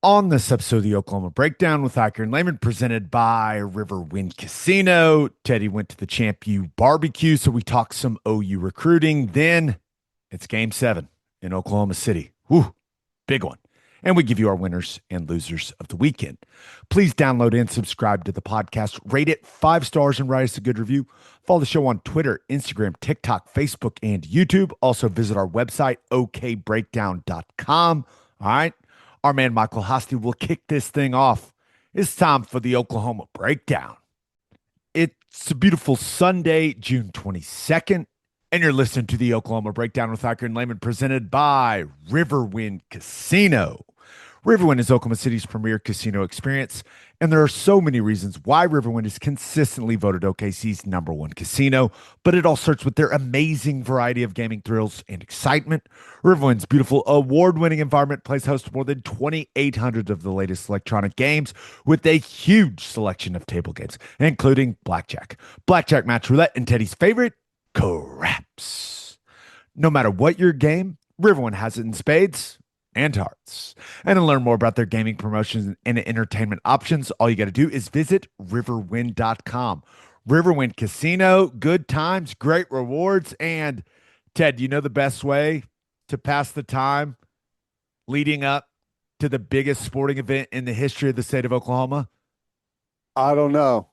On this episode of the Oklahoma Breakdown with Ikard and Lehman, presented by Riverwind Casino. Teddy went to the ChampU BBQ, so we talked some OU recruiting. Then it's Game 7 in Oklahoma City. Whew, big one. And we give you our winners and losers of the weekend. Please download and subscribe to the podcast. Rate it 5 stars and write us a good review. Follow the show on Twitter, Instagram, TikTok, Facebook, and YouTube. Also visit our website, okbreakdown.com. All right. Our man Michael Hosty will kick this thing off. It's time for the Oklahoma Breakdown. It's a beautiful Sunday, June 22nd, and you're listening to the Oklahoma Breakdown with Ikard and Lehman, presented by Riverwind Casino. Riverwind is Oklahoma City's premier casino experience, and there are so many reasons why Riverwind is consistently voted OKC's #1 casino, but it all starts with their amazing variety of gaming thrills and excitement. Riverwind's beautiful award-winning environment plays host to more than 2,800 of the latest electronic games with a huge selection of table games, including blackjack match roulette, and Teddy's favorite, craps. No matter what your game, Riverwind has it in spades and hearts. And to learn more about their gaming promotions and entertainment options, all you got to do is visit riverwind.com. Riverwind Casino, good times, great rewards. And Ted, you know the best way to pass the time leading up to the biggest sporting event in the history of the state of Oklahoma? I don't know.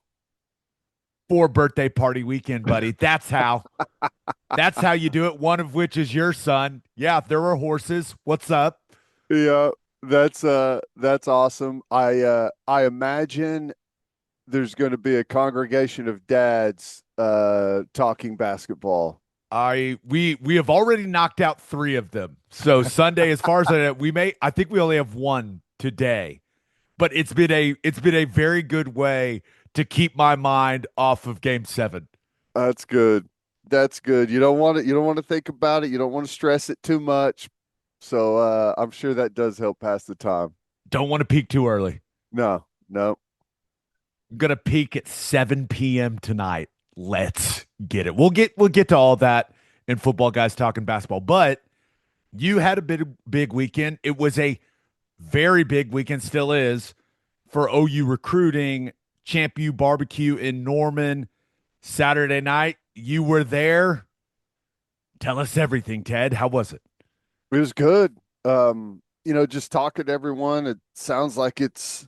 For birthday party weekend, buddy. That's how. That's how you do it. One of which is your son. Yeah, if there were horses. What's up? Yeah, that's awesome. I imagine there's going to be a congregation of dads talking basketball. We have already knocked out 3 of them. So Sunday, as far as I think we only have one today. But it's been a very good way to keep my mind off of Game 7. That's good. That's good. You don't want to think about it. You don't want to stress it too much. So I'm sure that does help pass the time. Don't want to peak too early. No, no. I'm gonna peak at 7 p.m. tonight. Let's get it. We'll get to all that in football guys talking basketball. But you had a big weekend. It was a very big weekend, still is, for OU recruiting. ChampU BBQ in Norman Saturday night. You were there. Tell us everything, Ted. How was it? It was good. Just talking to everyone, it sounds like it's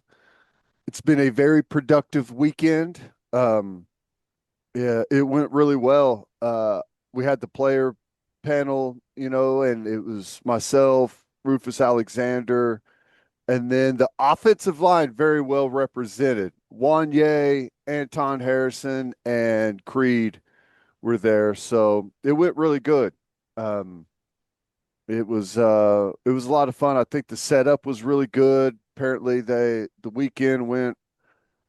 been a very productive weekend. Yeah, it went really well. We had the player panel, and it was myself, Rufus Alexander, and then the offensive line very well represented. Wanye, Anton Harrison, and Creed were there, so it went really good. Um, it was a lot of fun. I think the setup was really good. Apparently, the weekend went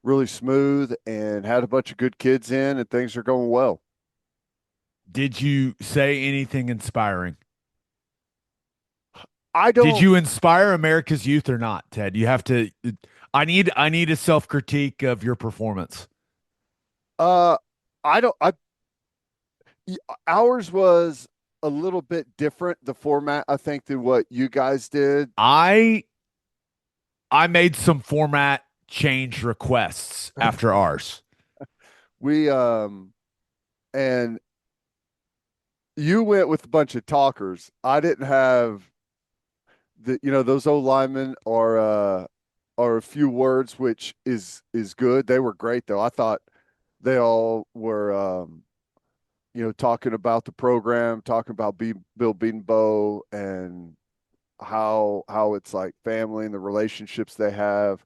really smooth and had a bunch of good kids in, and things are going well. Did you say anything inspiring? I Did don't. you inspire America's youth or not, Ted? You have to. I need a self critique of your performance. Uh, I don't. Ours was a little bit different. The format, I think, than what you guys did. I I made some format change requests after ours. We and you went with a bunch of talkers. I didn't have those old linemen are a few words, which is good. They were great though. I thought they all were talking about the program, talking about Bill Bedenbaugh and how it's like family and the relationships they have.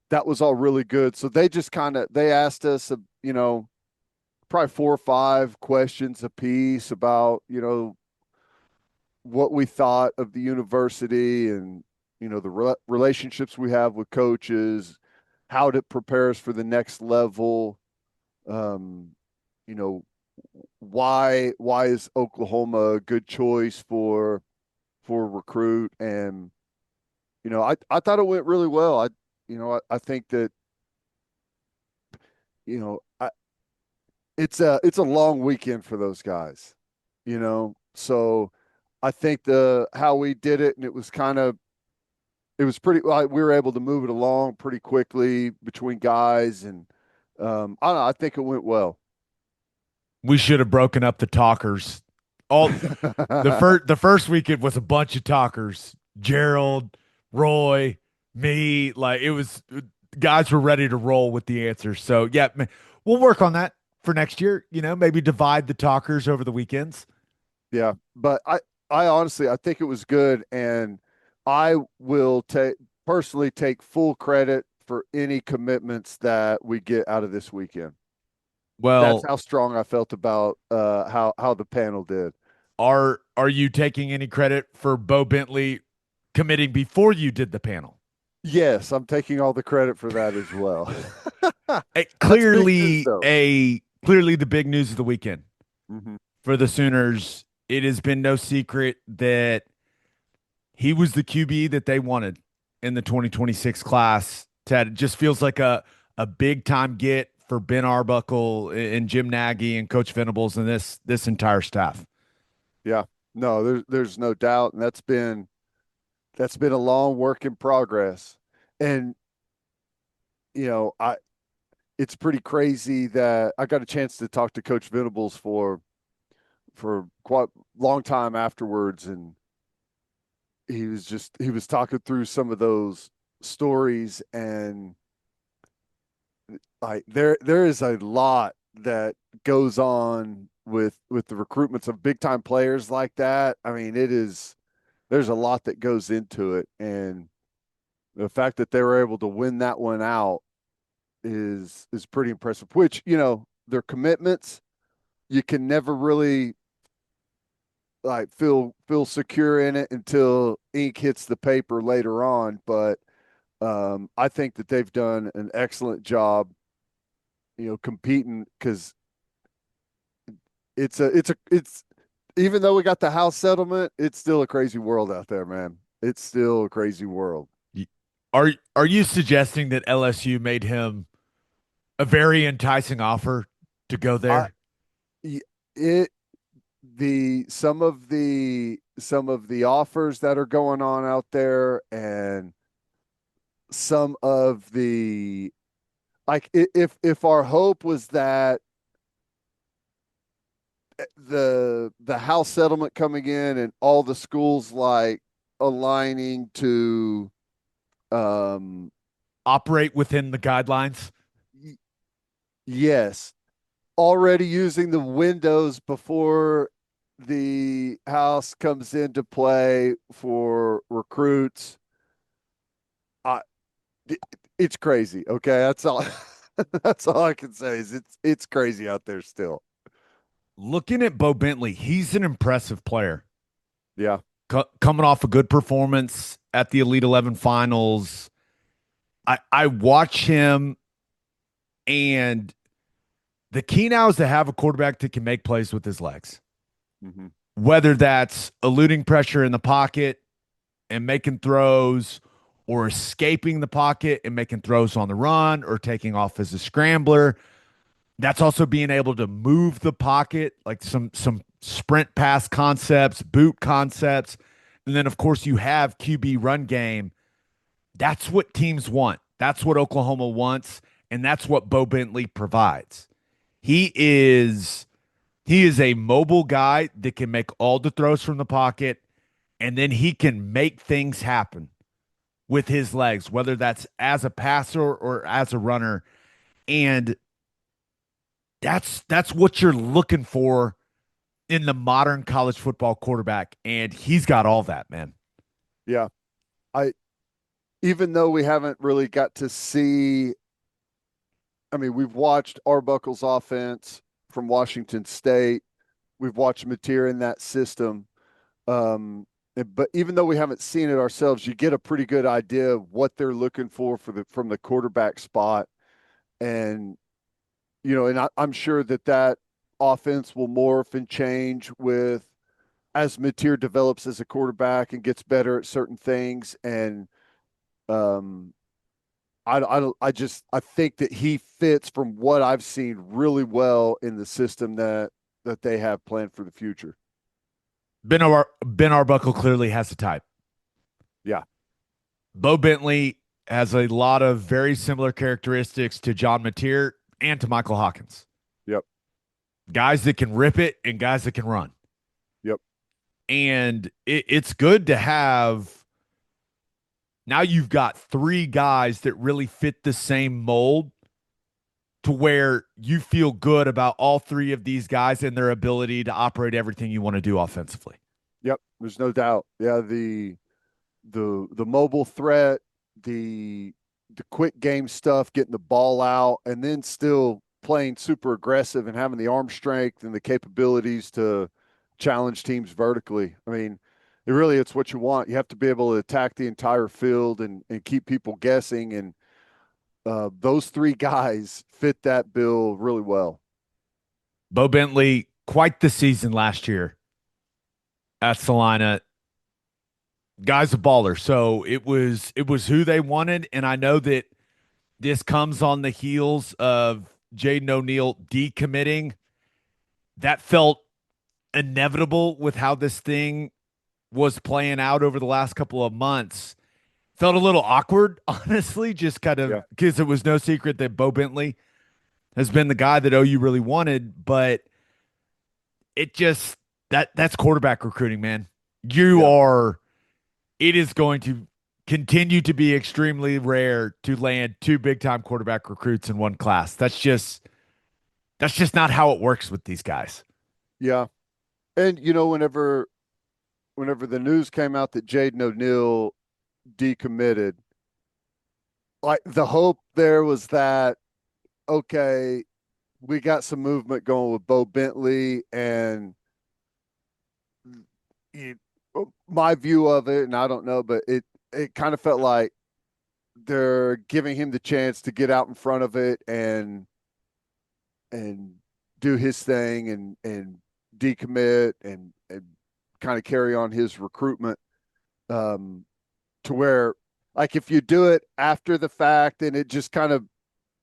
That was all really good. So they just they asked us, probably 4 or 5 questions apiece about what we thought of the university and the relationships we have with coaches, how it prepares for the next level. Um, you know, why is Oklahoma a good choice for a recruit? And I thought it went really well. I think that I, it's a long weekend for those guys. So I think the how we did it, and it was kind of it was pretty. We were able to move it along pretty quickly between guys, and I don't know. I think it went well. We should have broken up the talkers. All the first weekend was a bunch of talkers. Gerald, Roy, me, like it was guys were ready to roll with the answers. So yeah, we'll work on that for next year. Maybe divide the talkers over the weekends. Yeah, but I honestly, I think it was good, and I will personally take full credit for any commitments that we get out of this weekend. That's Well, how strong I felt about how the panel did. are you taking any credit for Bowe Bentley committing before you did the panel? Yes, I'm taking all the credit for that as well. Eh, That's big news, clearly though. a clearly the big news of the weekend Hmm. for the Sooners. It has been no secret that he was the QB that they wanted in the 2026 class. Ted, it just feels like a big time get for Ben Arbuckle and Jim Nagy and Coach Venables and this entire staff. Yeah, no, there's no doubt, and that's been a long work in progress, and I it's pretty crazy that I got a chance to talk to Coach Venables for quite a long time afterwards, and he was talking through some of those stories, and like there is a lot that goes on with the recruitments of big time players like that. I mean, there's a lot that goes into it, and the fact that they were able to win that one out is pretty impressive. Which, their commitments, you can never really like feel secure in it until ink hits the paper later on. But I think that they've done an excellent job, competing, because it's even though we got the house settlement, it's still a crazy world out there, man. It's still a crazy world. Are you suggesting that LSU made him a very enticing offer to go I there? it the some of the offers that are going on out there, and some of the, like, if our hope was that the house settlement coming in and all the schools like aligning to um Operate within the guidelines? yes, already using the windows before the house comes into play for recruits. I it's crazy. Okay, that's all. That's all I can say is it's crazy out there still. Looking at Bowe Bentley, he's an impressive player. Yeah. Coming off a good performance at the Elite 11 finals. I watch him, and the key now is to have a quarterback that can make plays with his legs, Hmm. whether that's eluding pressure in the pocket and making throws, or escaping the pocket and making throws on the run, or taking off as a scrambler. That's also being able to move the pocket, like some sprint pass concepts, boot concepts. And then of course you have QB run game. That's what teams want. That's what Oklahoma wants, and that's what Bowe Bentley provides. He is he is a mobile guy that can make all the throws from the pocket, and then he can make things happen with his legs, whether that's as a passer or as a runner. And that's what you're looking for in the modern college football quarterback. And he's got all that, man. Yeah. I Even though we haven't really got to see, I mean, we've watched Arbuckle's offense from Washington State. We've watched Mateer in that system. But even though we haven't seen it ourselves, you get a pretty good idea of what they're looking for from the quarterback spot. And, I'm sure that offense will morph and change as Mateer develops as a quarterback and gets better at certain things. And um, I think that he fits, from what I've seen, really well in the system that they have planned for the future. Ben Arbuckle clearly has the type. Yeah. Bowe Bentley has a lot of very similar characteristics to John Mateer and to Michael Hawkins. Yep. Guys that can rip it and guys that can run. Yep. And it's good to have. Now you've got three guys that really fit the same mold to where you feel good about all three of these guys and their ability to operate everything you want to do offensively. Yep. There's no doubt. Yeah. The mobile threat, the quick game stuff, getting the ball out, and then still playing super aggressive and having the arm strength and the capabilities to challenge teams vertically. I mean, it's what you want. You have to be able to attack the entire field and keep people guessing. And those three guys fit that bill really well. Bowe Bentley, quite the season last year at Salina. Guy's a baller. So it was who they wanted. And I know that this comes on the heels of Jaden O'Neal decommitting. That felt inevitable with how this thing was playing out over the last couple of months. Felt a little awkward, honestly, just kind of because it was no secret that Bowe Bentley has been the guy that OU really wanted, but it just that's quarterback recruiting, man. It is going to continue to be extremely rare to land two big time quarterback recruits in one class. That's just not how it works with these guys. Yeah. And whenever the news came out that Jaden O'Neal decommitted, like the hope there was that, okay, we got some movement going with Bowe Bentley, and it, my view of it, and I don't know, but it kind of felt like they're giving him the chance to get out in front of it and do his thing and decommit and kind of carry on his recruitment, to where, like, if you do it after the fact, and it just kind of,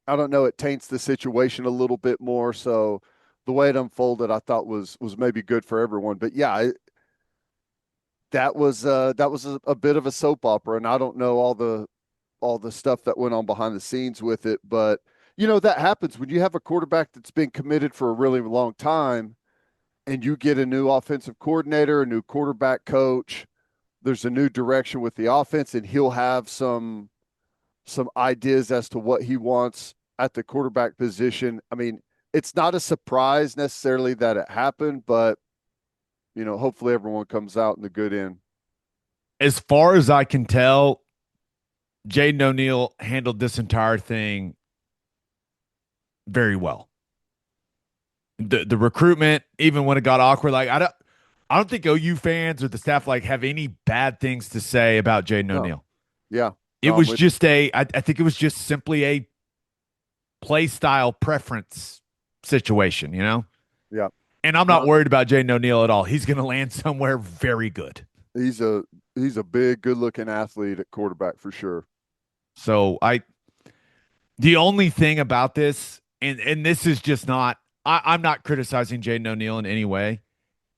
I don't know, it taints the situation a little bit more. So the way it unfolded, I thought was maybe good for everyone. But yeah, that was a bit of a soap opera, and I don't know all the stuff that went on behind the scenes with it, but that happens when you have a quarterback that's been committed for a really long time, and you get a new offensive coordinator, a new quarterback coach. There's a new direction with the offense, and he'll have some ideas as to what he wants at the quarterback position. I mean, it's not a surprise necessarily that it happened, but hopefully everyone comes out in the good end. As far as I can tell, Jaden O'Neal handled this entire thing very well. The recruitment, even when it got awkward, like I don't think OU fans or the staff have any bad things to say about Jaden O'Neal. Yeah. It was just I think it was just simply a play style preference situation, Yeah. And I'm not worried about Jaden O'Neal at all. He's going to land somewhere very good. He's a big, good looking athlete at quarterback for sure. So the only thing about this, and this is just not, I'm not criticizing Jaden O'Neal in any way.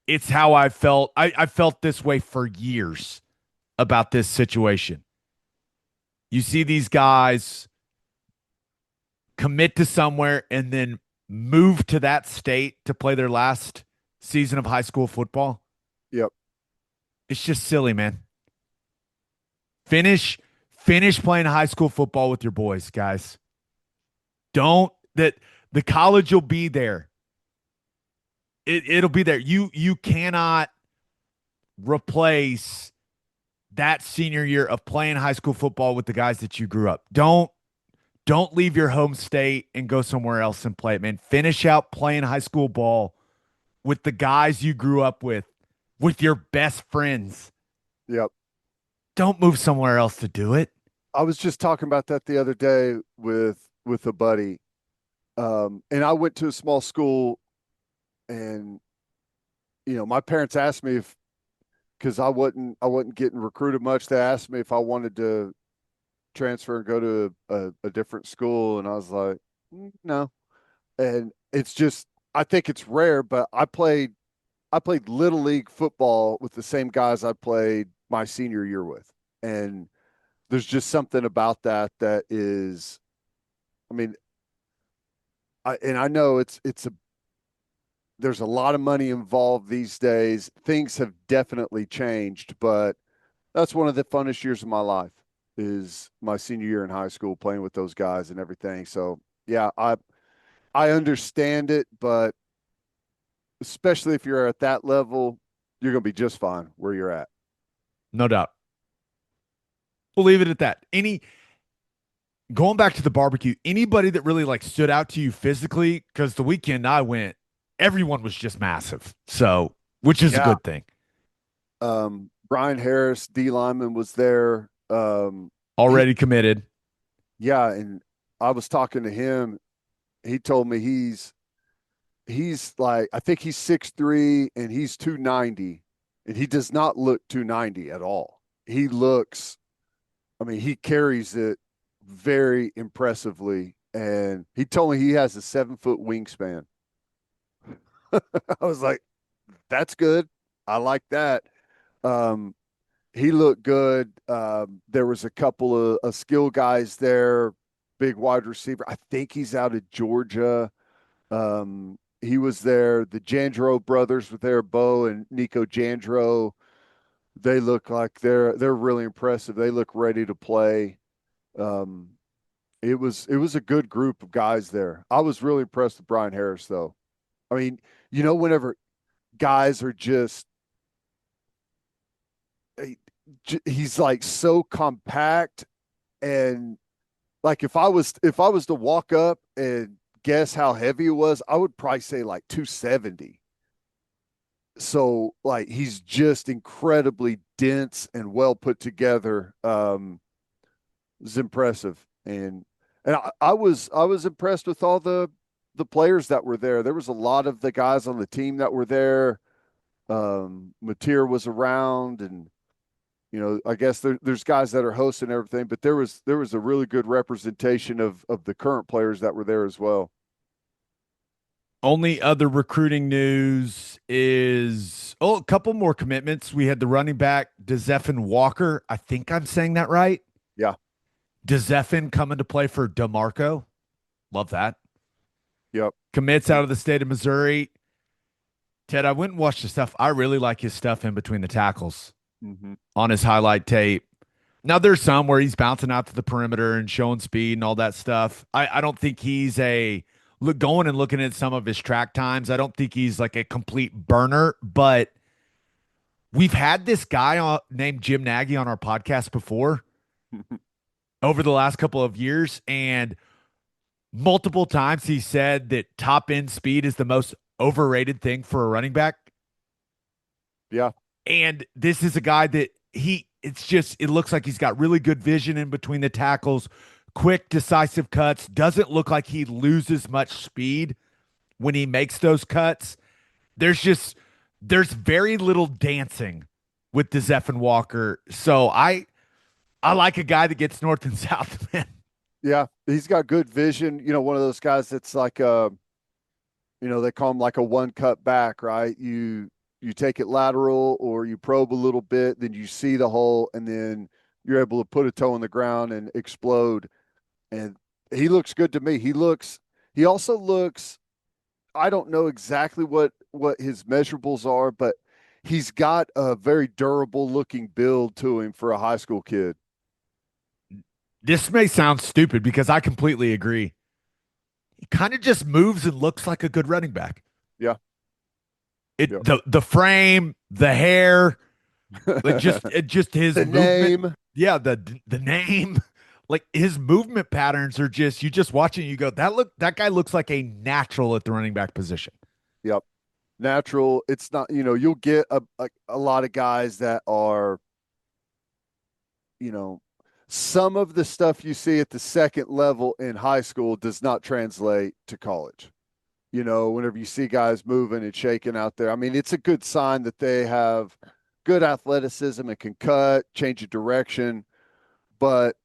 It's how I felt. I felt this way for years about this situation. You see these guys commit to somewhere and then move to that state to play their last season of high school football. Yep. It's just silly, man. Finish playing high school football with your boys, guys. Don't that the college will be there. It'll be there. You cannot replace that senior year of playing high school football with the guys that you grew up. Don't leave your home state and go somewhere else and play it, man. Finish out playing high school ball with the guys you grew up with your best friends. Yep. Don't move somewhere else to do it. I was just talking about that the other day with a buddy. And I went to a small school, and my parents asked me if, because I wasn't getting recruited much, they asked me if I wanted to transfer and go to a different school, and I was like, no. And it's just, I think it's rare, but I played little league football with the same guys I played my senior year with, and there's just something about that is, I mean, I know it's a there's a lot of money involved these days. Things have definitely changed, but that's one of the funnest years of my life is my senior year in high school playing with those guys and everything. So yeah, I understand it, but especially if you're at that level, you're going to be just fine where you're at. No doubt. We'll leave it at that. Going back to the barbecue, anybody that really like stood out to you physically? Because the weekend I went, everyone was just massive. So, which is a Yeah. good thing. Brian Harris, D Lyman was there. Already committed. Yeah, and I was talking to him. He told me he's like, I think he's 6'3" and he's 290, and he does not look 290 at all. He looks, I mean, he carries it very impressively. And he told me he has a 7-foot wingspan. I was like, that's good. I like that. Um, he looked good. There was a couple of skill guys there, big wide receiver. I think he's out of Georgia. He was there. The Jandro brothers were there, Bowe and Nico Jandro. They look like they're really impressive. They look ready to play. Um, it was a good group of guys there. I was really impressed with Brian Harris, though. I mean, whenever guys are just he's like so compact, and like if I was to walk up and guess how heavy it was, I would probably say like 270. So like he's just incredibly dense and well put together. It's impressive, and I was impressed with all the players that were there. There was a lot of the guys on the team that were there. Mateer was around, and I guess there's guys that are hosting everything, but there was a really good representation of the current players that were there as well. Only other recruiting news is a couple more commitments. We had the running back DeZephen Walker. I think I'm saying that right. Yeah. DeZephen coming to play for DeMarco. Love that. Yep. Commits out of the state of Missouri. Ted, I went and watched the stuff. I really like his stuff in between the tackles Mm-hmm. on his highlight tape. Now, there's some where he's bouncing out to the perimeter and showing speed and all that stuff. I don't think he's going and looking at some of his track times. I don't think he's like a complete burner, but we've had this guy named Jim Nagy on our podcast before over the last couple of years, and multiple times he said that top end speed is the most overrated thing for a running back. Yeah. And this is a guy that it looks like he's got really good vision in between the tackles, quick, decisive cuts. Doesn't look like he loses much speed when he makes those cuts. There's very little dancing with DeZephen Walker. So I like a guy that gets north and south, man. Yeah. He's got good vision. One of those guys that's like they call him like a one cut back, right? You take it lateral or you probe a little bit, then you see the hole, and then you're able to put a toe in the ground and explode. And he looks good to me. He also looks, I don't know exactly what his measurables are, but he's got a very durable looking build to him for a high school kid. This may sound stupid because I completely agree. He kind of just moves and looks like a good running back. Yeah. It Yep. the frame, the hair, just his The movement. name. Yeah, the name, like his movement patterns are just you just watching you go that guy looks like a natural at the running back position. Yep. Natural. It's not, you'll get a lot of guys that are, you know, some of the stuff you see at the second level in high school does not translate to college. Whenever you see guys moving and shaking out there, I mean, it's a good sign that they have good athleticism and can cut, change of direction. But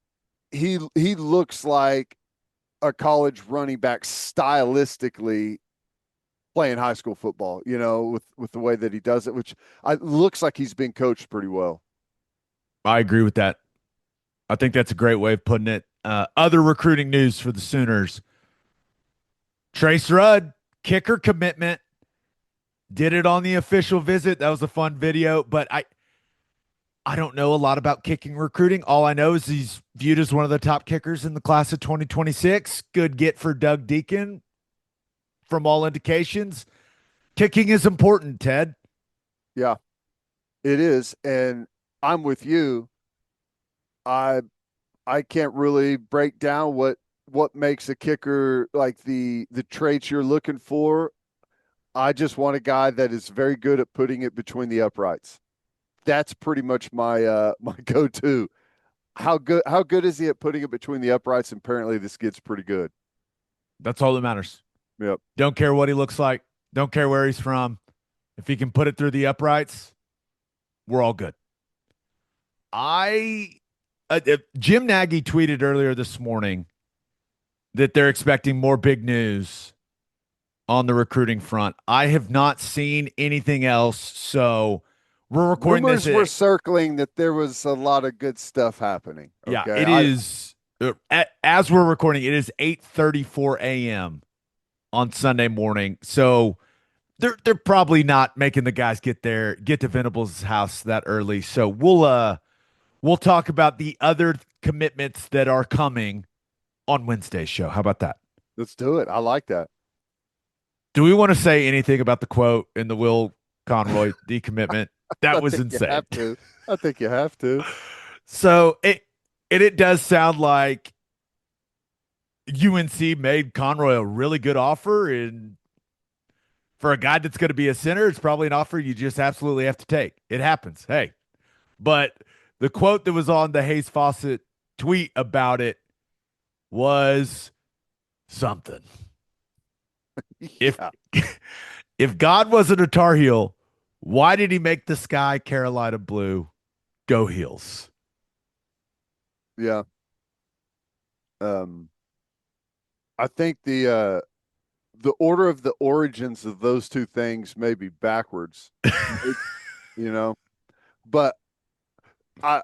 he looks like a college running back stylistically playing high school football, with the way that he does it, which looks like he's been coached pretty well. I agree with that. I think that's a great way of putting it. Other recruiting news for the Sooners. Trace Rudd, kicker commitment, did it on the official visit. That was a fun video, but I don't know a lot about kicking recruiting. All I know is he's viewed as one of the top kickers in the class of 2026. Good get for Doug Deacon from all indications. Kicking is important, Ted. Yeah, it is. And I'm with you. I I can't really break down what makes a kicker like the traits you're looking for. I just want a guy that is very good at putting it between the uprights. That's pretty much my my go-to. How good is he at putting it between the uprights? And apparently this kid's pretty good. That's all that matters. Yep. Don't care what he looks like. Don't care where he's from. If he can put it through the uprights, we're all good. I Jim Nagy tweeted earlier this morning that they're expecting more big news on the recruiting front. I have not seen anything else, so we're recording Rumors this. were circling that there was a lot of good stuff happening. Yeah, Okay. it is. As we're recording, it is 8:34 a.m. on Sunday morning. So they're probably not making the guys get to Venables' house that early. So we'll talk about the other commitments that are coming on Wednesday's show. How about that? Let's do it. I like that. Do we want to say anything about the quote in the Will Conroy decommitment? That was insane. You have to. I think you have to. So it does sound like UNC made Conroy a really good offer, and for a guy that's going to be a center, it's probably an offer you just absolutely have to take. It happens. Hey, but the quote that was on the Hayes Fawcett tweet about it was something. If Yeah. if God wasn't a Tar Heel, why did he make the sky Carolina blue? Go Heels. Yeah. I think the order of the origins of those two things may be backwards. You know, but I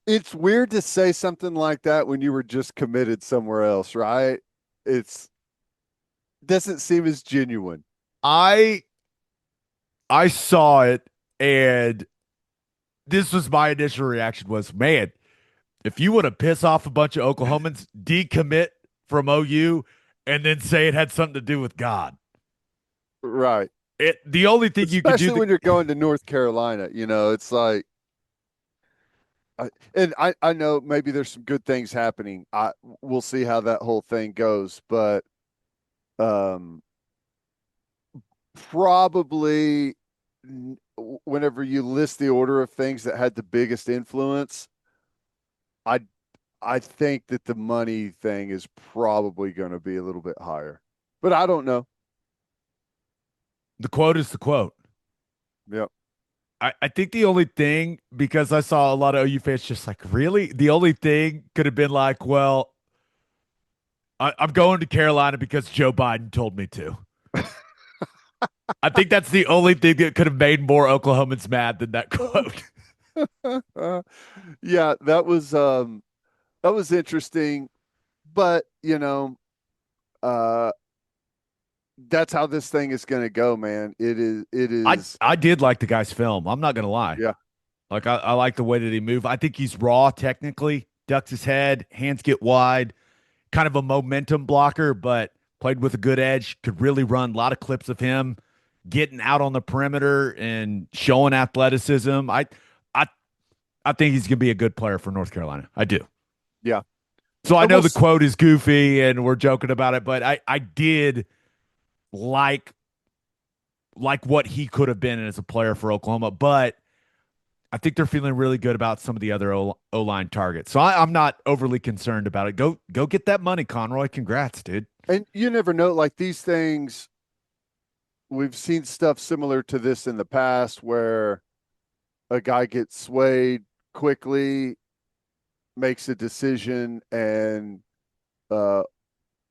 it's weird to say something like that when you were just committed somewhere else, right? It's doesn't seem as genuine. I I saw it, and this was my initial reaction was, man, if you want to piss off a bunch of Oklahomans, decommit from OU and then say it had something to do with God. Right. The only thing you could Especially do when you're going to North Carolina, it's like I know maybe there's some good things happening. We'll see how that whole thing goes, but um probably whenever you list the order of things that had the biggest influence, I I think that the money thing is probably going to be a little bit higher, but I don't know. the quote is the quote. Yep. I think the only thing, because I saw a lot of OU fans just like, really? The only thing could have been like, well, I'm going to Carolina because Joe Biden told me to. I think that's the only thing that could have made more Oklahomans mad than that quote. Yeah, that was interesting, but uh that's how this thing is going to go, man. It I is. I did like the guy's film. I'm not gonna lie. Yeah. Like I like the way that he moved. I think he's raw technically, ducks his head, hands get wide, kind of a momentum blocker, but played with a good edge, could really run. A lot of clips of him getting out on the perimeter and showing athleticism. I I think he's gonna be a good player for North Carolina. I do. Yeah. So I And know the quote is goofy and we're joking about it, but I did like what he could have been as a player for Oklahoma, but I think they're feeling really good about some of the other O-line targets. So I'm not overly concerned about it. Go get that money, Conroy. Congrats, dude. and you never know, like these things, we've seen stuff similar to this in the past where a guy gets swayed quickly, makes a decision, and uh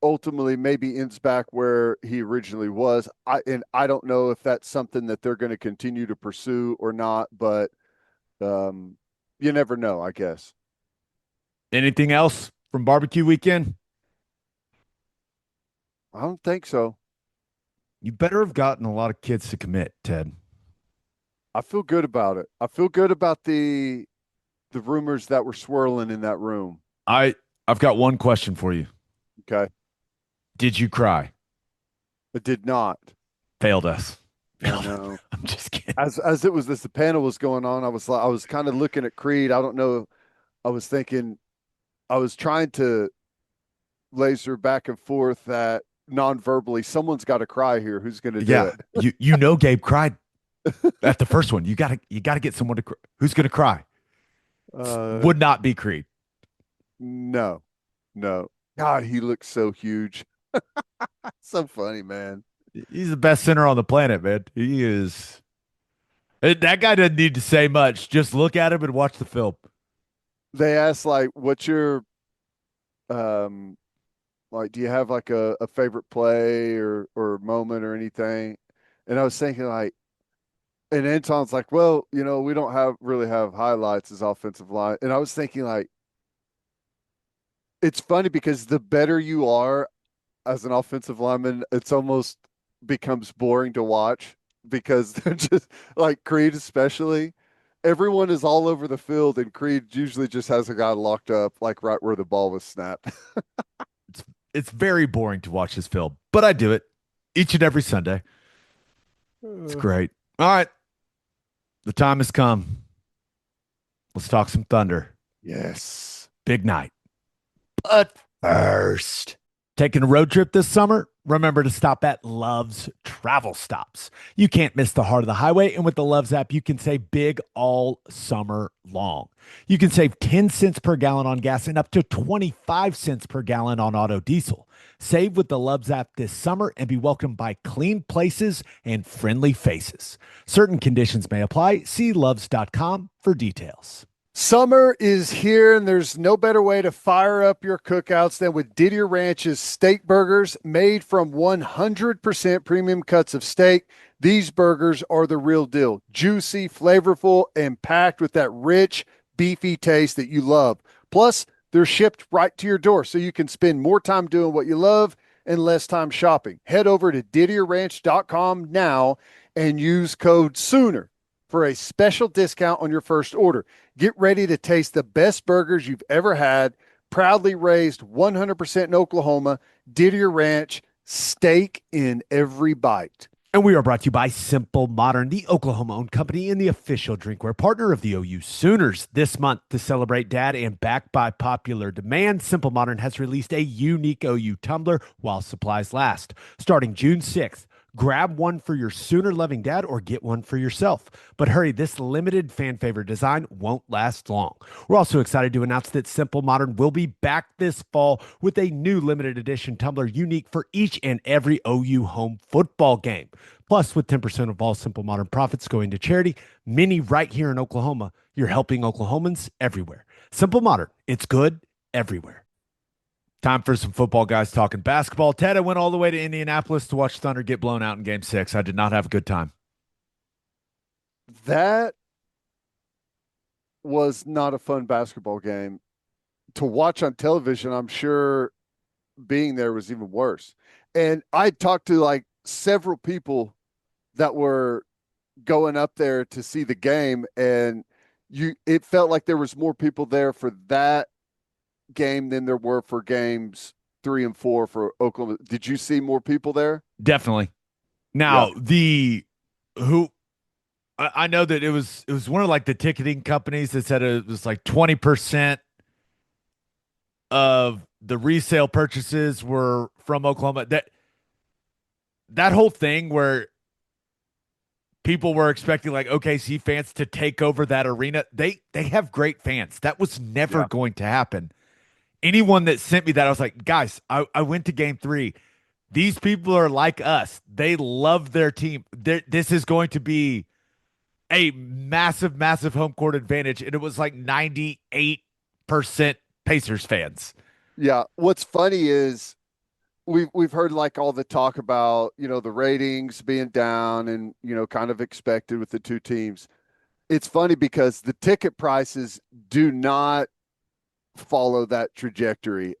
ultimately maybe ends back where he originally was. I don't know if that's something that they're going to continue to pursue or not, but you never know, I guess. Anything else from barbecue weekend? I don't think so. You better have gotten a lot of kids to commit, Ted. I feel good about it. I feel good about the rumors that were swirling in that room. I I've got one question for you. Okay. Did you cry? It did not. Failed us. I Failed. know. I'm just kidding. As it was as the panel was going on, I was kind of looking at Creed. I don't know. I was thinking I was trying to laser back and forth that non-verbally someone's got to cry here. Who's going to do Yeah, it? you know Gabe cried at the first one. You gotta get someone to who's gonna cry. Uh, Would not be Creed. no, no. God, he looks so huge. So funny, man. He's the best center on the planet, man. He is. That guy doesn't need to say much. Just look at him and watch the film. They asked like, "What's your um like? Do you have like a favorite play or moment or anything?" And I was thinking like, and Anton's like, "Well, we don't have really have highlights as offensive line." And I was thinking like, it's funny because the better you are as an offensive lineman, it's almost becomes boring to watch because they're just like Creed, especially. Everyone is all over the field, and Creed usually just has a guy locked up, like right where the ball was snapped. It's very boring to watch this film, but I do it each and every Sunday. It's great. All right, the time has come. Let's talk some Thunder. Yes. Big night. But first, taking a road trip this summer? Remember to stop at Love's Travel Stops. You can't miss the heart of the highway, and with the Love's app, you can save big all summer long. You can save 10 cents per gallon on gas and up to 25 cents per gallon on auto diesel. Save with the Love's app this summer and be welcomed by clean places and friendly faces. Certain conditions may apply. See loves.com for details. Summer is here, and there's no better way to fire up your cookouts than with Didier Ranch's steak burgers made from 100% premium cuts of steak. These burgers are the real deal, juicy, flavorful, and packed with that rich, beefy taste that you love. Plus, they're shipped right to your door, so you can spend more time doing what you love and less time shopping. Head over to DidierRanch.com now and use code SOONER for a special discount on your first order. Get ready to taste the best burgers you've ever had. Proudly raised 100% in Oklahoma. Didier Ranch, steak in every bite. And we are brought to you by Simple Modern, the Oklahoma-owned company and the official drinkware partner of the OU Sooners. This month, to celebrate Dad and backed by popular demand, Simple Modern has released a unique OU tumbler while supplies last. Starting June 6th, grab one for your Sooner-loving dad or get one for yourself. But hurry, this limited fan favorite design won't last long. We're also excited to announce that Simple Modern will be back this fall with a new limited edition tumbler unique for each and every OU home football game. Plus, with 10% of all Simple Modern profits going to charity, many right here in Oklahoma, you're helping Oklahomans everywhere. Simple Modern, it's good everywhere. Time for some football guys talking basketball. Ted, I went all the way to Indianapolis to watch Thunder get blown out in game 6. I did not have a good time. That was not a fun basketball game. To watch on television, I'm sure being there was even worse. And I talked to like several people that were going up there to see the game, and it felt like there was more people there for that game than there were for games 3 and 4 for Oklahoma. Did you see more people there? Definitely. Now, I know that it was one of like the ticketing companies that said it was like 20% of the resale purchases were from Oklahoma. That whole thing where people were expecting like OKC fans to take over that arena. They have great fans. That was never going to happen. Anyone that sent me that, I was like, guys, I went to game 3. These people are like us. They love their team. This is going to be a massive, massive home court advantage. And it was like 98% Pacers fans. Yeah. What's funny is we've heard like all the talk about, the ratings being down and, kind of expected with the two teams. It's funny because the ticket prices do not follow that trajectory.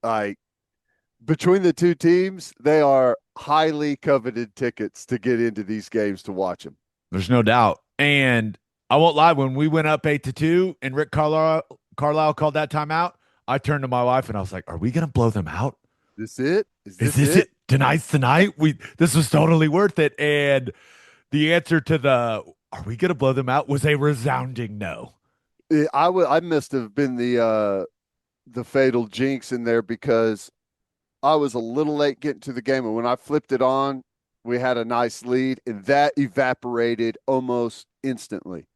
Between the two teams, they are highly coveted tickets to get into these games to watch them. There's no doubt. And I won't lie, when we went up 8-2 and Rick Carlisle called that timeout, I turned to my wife and I was like, are we going to blow them out? This it? Is this it? Tonight's the night. This was totally worth it. And the answer to the are we going to blow them out was a resounding no. I must have been the fatal jinx in there because I was a little late getting to the game, and when I flipped it on, we had a nice lead, and that evaporated almost instantly.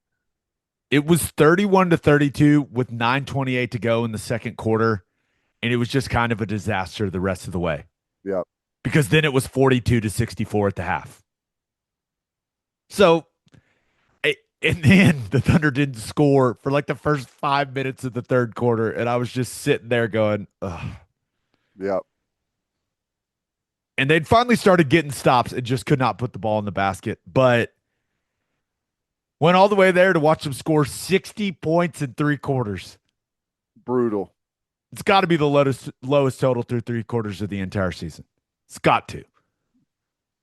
It was 31-32 with 9:28 to go in the second quarter, and it was just kind of a disaster the rest of the way. Yeah. Because then it was 42-64 at the half. So, and then the Thunder didn't score for like the first 5 minutes of the third quarter, and I was just sitting there going, ugh. Yeah. And they'd finally started getting stops and just could not put the ball in the basket. But went all the way there to watch them score 60 points in 3 quarters. Brutal. It's got to be the lowest total through 3 quarters of the entire season. It's got to.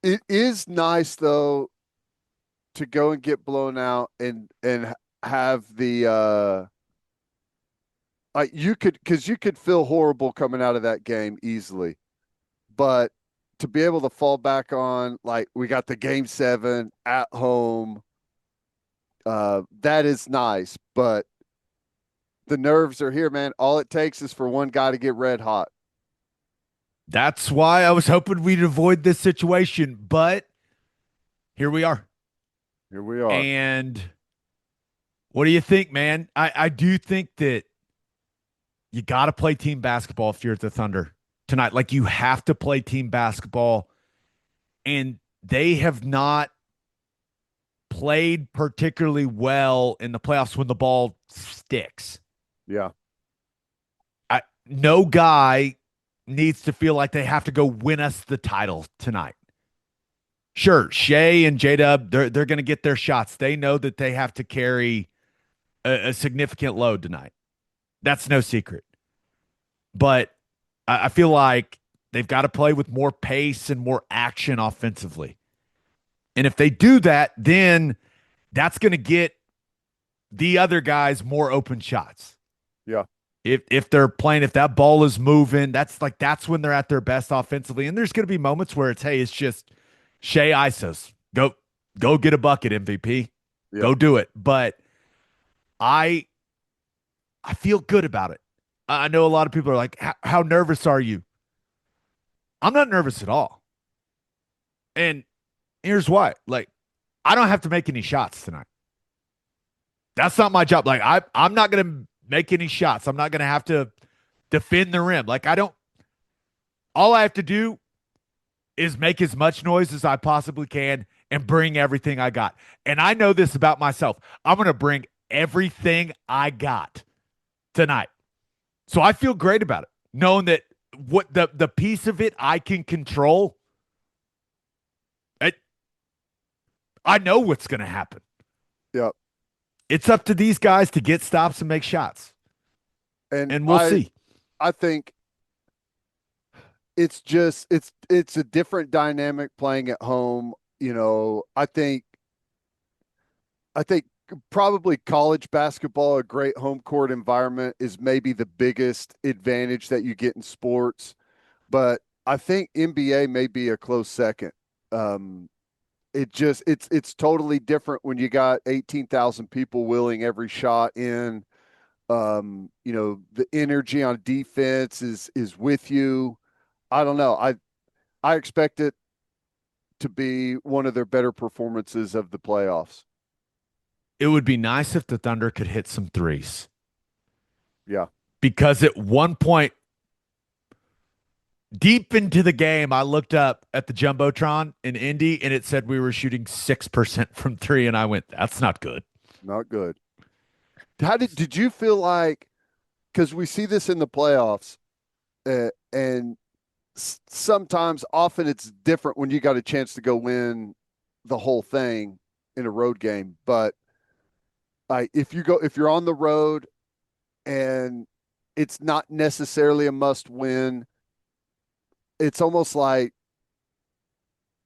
It is nice though to go and get blown out and have the like you could feel horrible coming out of that game easily, but to be able to fall back on like we got the game 7 at home, that is nice. But the nerves are here, man. All it takes is for one guy to get red hot. That's why I was hoping we'd avoid this situation, but here we are. Here we are. And what do you think, man? I do think that you got to play team basketball if you're at the Thunder tonight. Like, you have to play team basketball, and they have not played particularly well in the playoffs when the ball sticks. Yeah. No guy needs to feel like they have to go win us the title tonight. Sure, Shea and J-Dub, they're going to get their shots. They know that they have to carry a significant load tonight. That's no secret. But I feel like they've got to play with more pace and more action offensively. And if they do that, then that's going to get the other guys more open shots. Yeah. If they're playing, if that ball is moving, that's when they're at their best offensively. And there's going to be moments where it's just Shea ISOs. Go get a bucket, MVP. Yeah. Go do it. But I feel good about it. I know a lot of people are like, how nervous are you? I'm not nervous at all. And here's why. Like, I don't have to make any shots tonight. That's not my job. Like, I'm not going to make any shots. I'm not going to have to defend the rim. Like, all I have to do is make as much noise as I possibly can and bring everything I got. And I know this about myself. I'm going to bring everything I got tonight. So I feel great about it, knowing that what the piece of it I can control, I know what's going to happen. Yep. It's up to these guys to get stops and make shots. And we'll see. I think it's a different dynamic playing at home. You know, I think probably college basketball, a great home court environment, is maybe the biggest advantage that you get in sports. But I think NBA may be a close second. It's totally different when you got 18,000 people willing every shot in. You know, the energy on defense is with you. I don't know. I expect it to be one of their better performances of the playoffs. It would be nice if the Thunder could hit some threes. Yeah. Because at one point, deep into the game, I looked up at the Jumbotron in Indy, and it said we were shooting 6% from 3, and I went, that's not good. Not good. How did you feel like, because we see this in the playoffs, and sometimes, often it's different when you got a chance to go win the whole thing in a road game. But if you're on the road and it's not necessarily a must win. It's almost like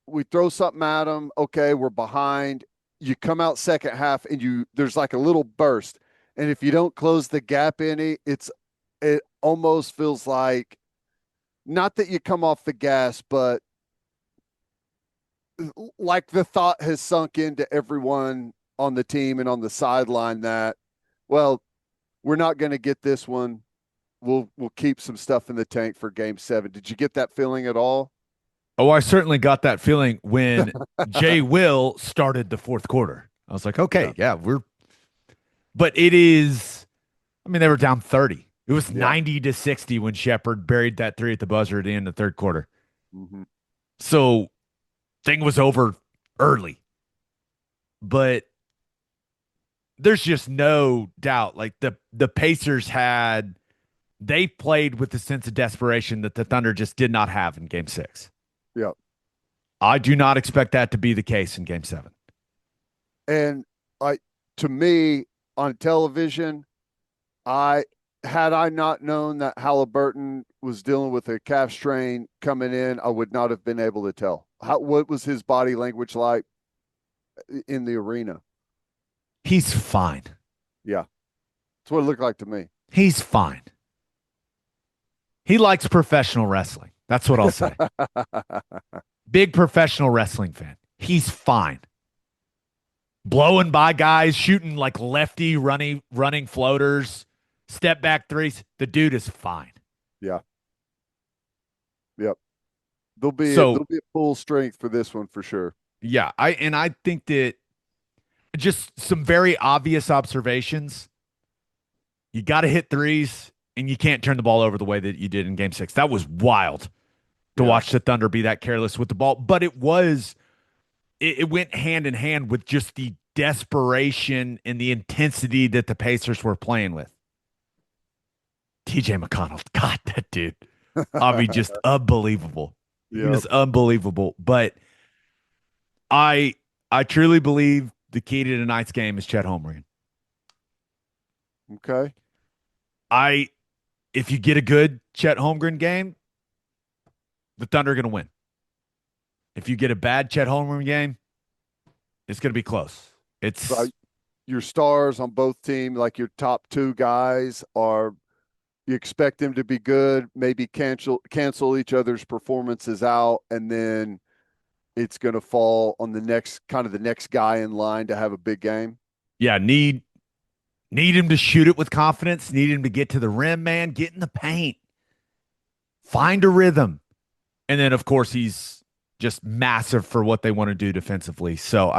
we throw something at them. Okay, we're behind. You come out second half and there's like a little burst. And if you don't close the gap any, it almost feels like not that you come off the gas, but like the thought has sunk into everyone on the team and on the sideline that, well, we're not going to get this one. We'll keep some stuff in the tank for game 7. Did you get that feeling at all? Oh, I certainly got that feeling when Jay Will started the fourth quarter. I was like, okay, yeah, but it is, I mean, they were down 30. It was 90-60 when Shepard buried that three at the buzzer at the end of the third quarter. Mm-hmm. So thing was over early. But there's just no doubt. Like the Pacers they played with the sense of desperation that the Thunder just did not have in game 6. Yeah. I do not expect that to be the case in game 7. And to me, on television, had I not known that Halliburton was dealing with a calf strain coming in, I would not have been able to tell. What was his body language like in the arena? He's fine. Yeah. That's what it looked like to me. He's fine. He likes professional wrestling. That's what I'll say. Big professional wrestling fan. He's fine. Blowing by guys, shooting like lefty running floaters, step back threes. The dude is fine. Yeah. Yep. They'll be at full strength for this one for sure. Yeah, I think that just some very obvious observations. You got to hit threes, and you can't turn the ball over the way that you did in game 6. That was wild to watch the Thunder be that careless with the ball. But it went hand in hand with just the desperation and the intensity that the Pacers were playing with. TJ McConnell, God, that dude. I mean, just unbelievable. Yep. He was unbelievable. But I truly believe the key to tonight's game is Chet Holmgren. Okay. If you get a good Chet Holmgren game, the Thunder are going to win. If you get a bad Chet Holmgren game, it's going to be close. It's your stars on both teams, like your top 2 guys, you expect them to be good, maybe cancel each other's performances out, and then it's going to fall on the next guy in line to have a big game. Yeah, need him to shoot it with confidence. Need him to get to the rim, man. Get in the paint. Find a rhythm. And then, of course, he's just massive for what they want to do defensively. So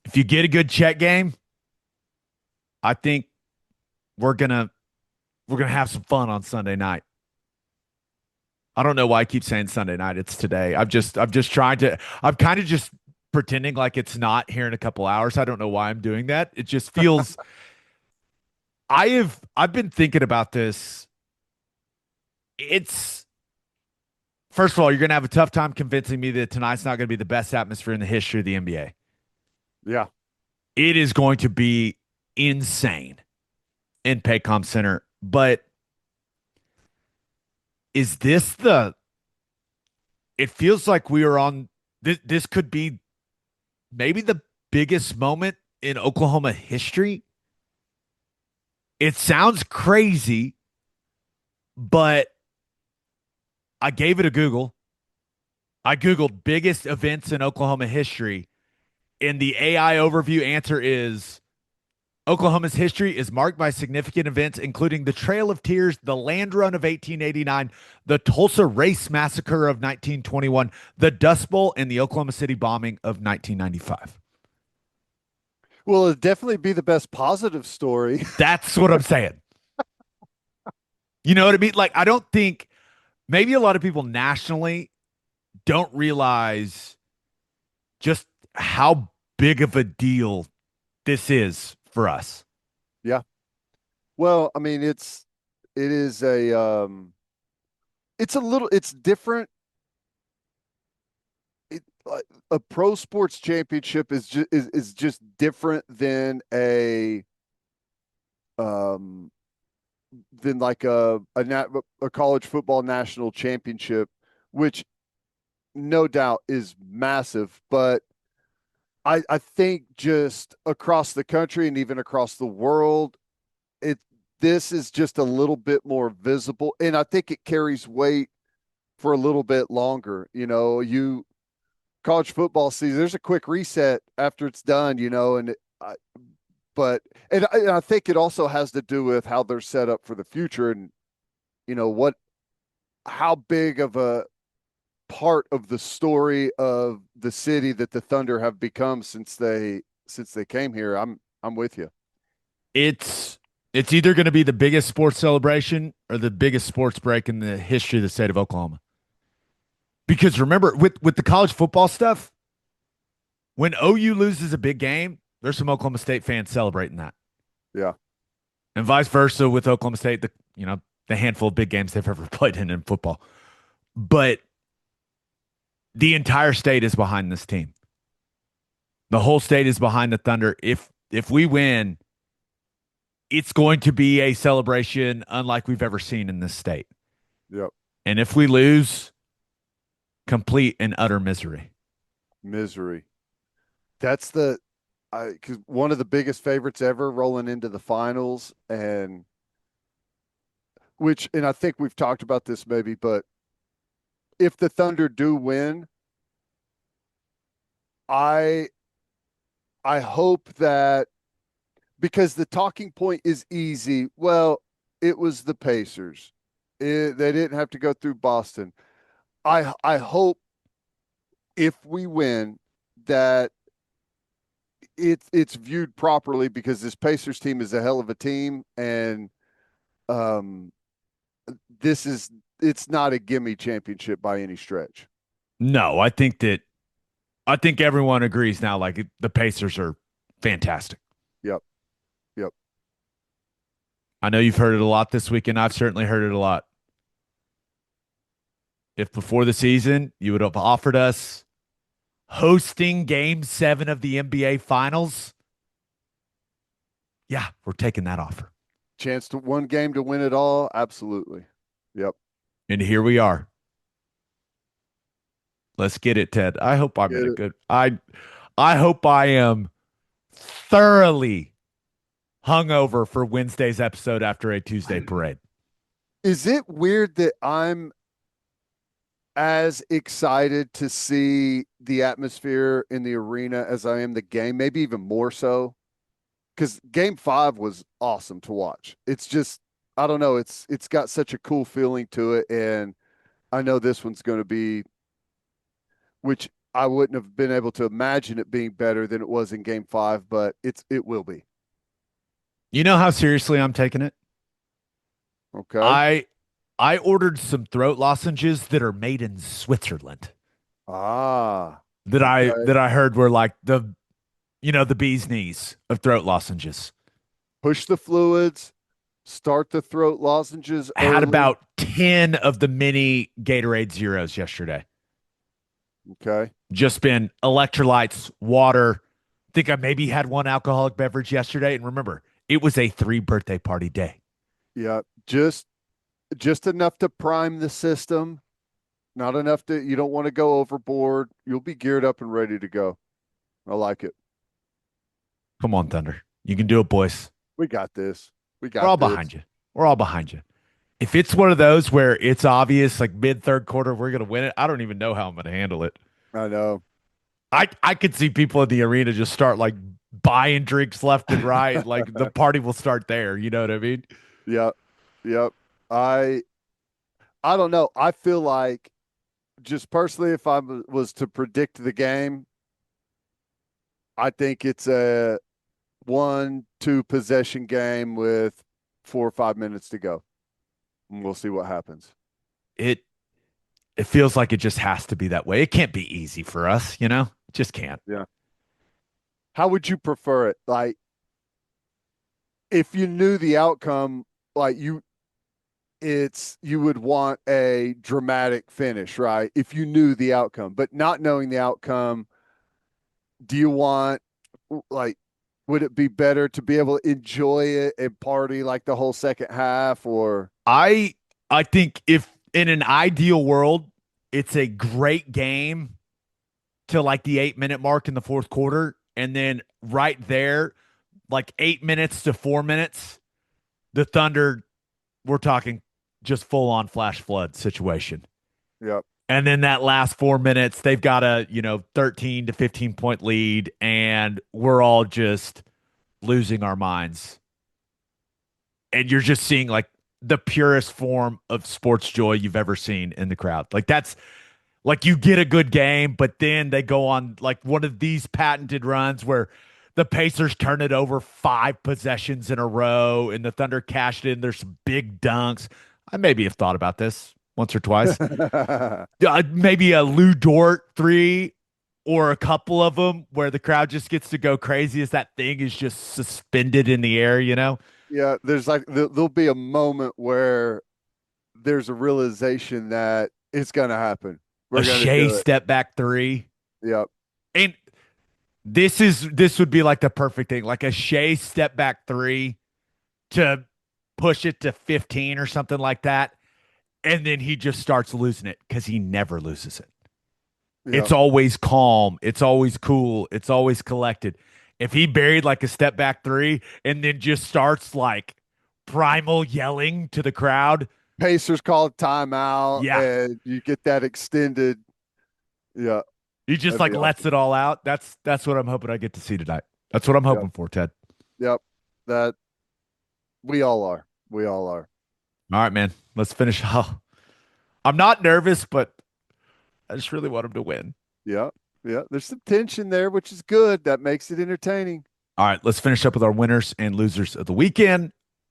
if you get a good Chet game, I think we're gonna have some fun on Sunday night. I don't know why I keep saying Sunday night. It's today. I'm kind of just pretending like it's not here in a couple hours. I don't know why I'm doing that. It just feels I've been thinking about this. First of all, you're going to have a tough time convincing me that tonight's not going to be the best atmosphere in the history of the NBA. Yeah. It is going to be insane in Paycom Center. But is this it feels like we are on, this could be maybe the biggest moment in Oklahoma history. It sounds crazy, but I gave it a Google. I Googled biggest events in Oklahoma history, and the AI overview answer is Oklahoma's history is marked by significant events, including the Trail of Tears, the Land Run of 1889, the Tulsa Race Massacre of 1921, the Dust Bowl, and the Oklahoma City bombing of 1995. Well, it'd definitely be the best positive story. That's what I'm saying. You know what I mean? Like, I don't think maybe a lot of people nationally don't realize just how big of a deal this is for us. Yeah. Well, I mean, it's different. A pro sports championship is just different than a than like a college football national championship, which no doubt is massive. But I think just across the country and even across the world, it this is just a little bit more visible, and I think it carries weight for a little bit longer. You college football season, there's a quick reset after it's done, but and I think it also has to do with how they're set up for the future, and what how big of a part of the story of the city that the Thunder have become since they came here. I'm with you. It's either going to be the biggest sports celebration or the biggest sports break in the history of the state of Oklahoma. Because remember, with the college football stuff, when OU loses a big game, there's some Oklahoma State fans celebrating that. Yeah. And vice versa with Oklahoma State, the handful of big games they've ever played in football. But the entire state is behind this team. The whole state is behind the Thunder. If we win, it's going to be a celebration unlike we've ever seen in this state. Yep. And if we lose, complete and utter misery. Misery. That's because one of the biggest favorites ever rolling into the finals, and I think we've talked about this maybe, but if the Thunder do win, I hope that, because the talking point is easy. Well, it was the Pacers. They didn't have to go through Boston. I hope if we win that it's viewed properly, because this Pacers team is a hell of a team, and it's not a gimme championship by any stretch. No, I think everyone agrees now. Like, the Pacers are fantastic. Yep. Yep. I know you've heard it a lot this weekend. I've certainly heard it a lot. If before the season you would have offered us hosting Game 7 of the NBA Finals, yeah, we're taking that offer. Chance to one game to win it all, absolutely. Yep. And here we are. Let's get it, Ted. I hope I'm in a good. I hope I am thoroughly hungover for Wednesday's episode after a Tuesday parade. Is it weird that I'm as excited to see the atmosphere in the arena as I am the game? Maybe even more so, because Game 5 was awesome to watch. It's just, I don't know. It's got such a cool feeling to it, and I know this one's going to be, which I wouldn't have been able to imagine it being better than it was in Game 5, but it will be. You know how seriously I'm taking it? Okay. I ordered some throat lozenges that are made in Switzerland. Ah. That I heard were like the bee's knees of throat lozenges. Push the fluids, start the throat lozenges I had early. about 10 of the mini Gatorade Zeros yesterday. Okay. Just been electrolytes, water. Think I maybe had one alcoholic beverage yesterday. And remember, it was a 3 birthday party day. Yeah. Just enough to prime the system. Not enough you don't want to go overboard. You'll be geared up and ready to go. I like it. Come on, Thunder. You can do it, boys. We got this. We're all behind you. We're all behind you. If it's one of those where it's obvious, like mid-third quarter, we're going to win it, I don't even know how I'm going to handle it. I know. I could see people in the arena just start like buying drinks left and right. Like the party will start there. You know what I mean? Yep. Yep. I don't know. I feel like, just personally, if I was to predict the game, I think it's a 1-2 possession game with 4 or 5 minutes to go. And we'll see what happens. It feels like it just has to be that way. It can't be easy for us, It just can't. Yeah. How would you prefer it? Like, if you knew the outcome, like you would want a dramatic finish, right? If you knew the outcome, but not knowing the outcome, do you want, like, would it be better to be able to enjoy it and party like the whole second half, or I I think if in an ideal world, it's a great game to like the 8 minute mark in the fourth quarter, and then right there, like 8 minutes to 4 minutes, the Thunder, we're talking just full on flash flood situation. yeah, And then that last 4 minutes, they've got a, 13 to 15 point lead, and we're all just losing our minds. And you're just seeing like the purest form of sports joy you've ever seen in the crowd. Like that's like you get a good game, but then they go on like one of these patented runs where the Pacers turn it over 5 possessions in a row and the Thunder cashed in. There's some big dunks. I maybe have thought about this once or twice. Maybe a Lou Dort three or a couple of them where the crowd just gets to go crazy as that thing is just suspended in the air, you know? yeah. There's like there'll be a moment where there's a realization that it's going to happen. A We're going to Shea do it. step back three. Yep. And this would be like the perfect thing, like a Shea step back three to push it to 15 or something like that. And then he just starts losing it because he never loses it. It's Yep. always calm. It's always cool. It's always collected. If he buried like a step back three and then just starts like primal yelling to the crowd, Pacers call a timeout, yeah, and you get that extended. Yeah, he just that'd like be lets awesome. it all out. That's what I'm hoping I get to see tonight. That's what I'm Yep. hoping for, Ted. Yep. That we all are. We all are. All right, man. Let's finish. Oh, I'm not nervous, but I just really want him to win. Yeah. Yeah. There's some tension there, which is good. That makes it entertaining. All right, let's finish up with our winners and losers of the weekend.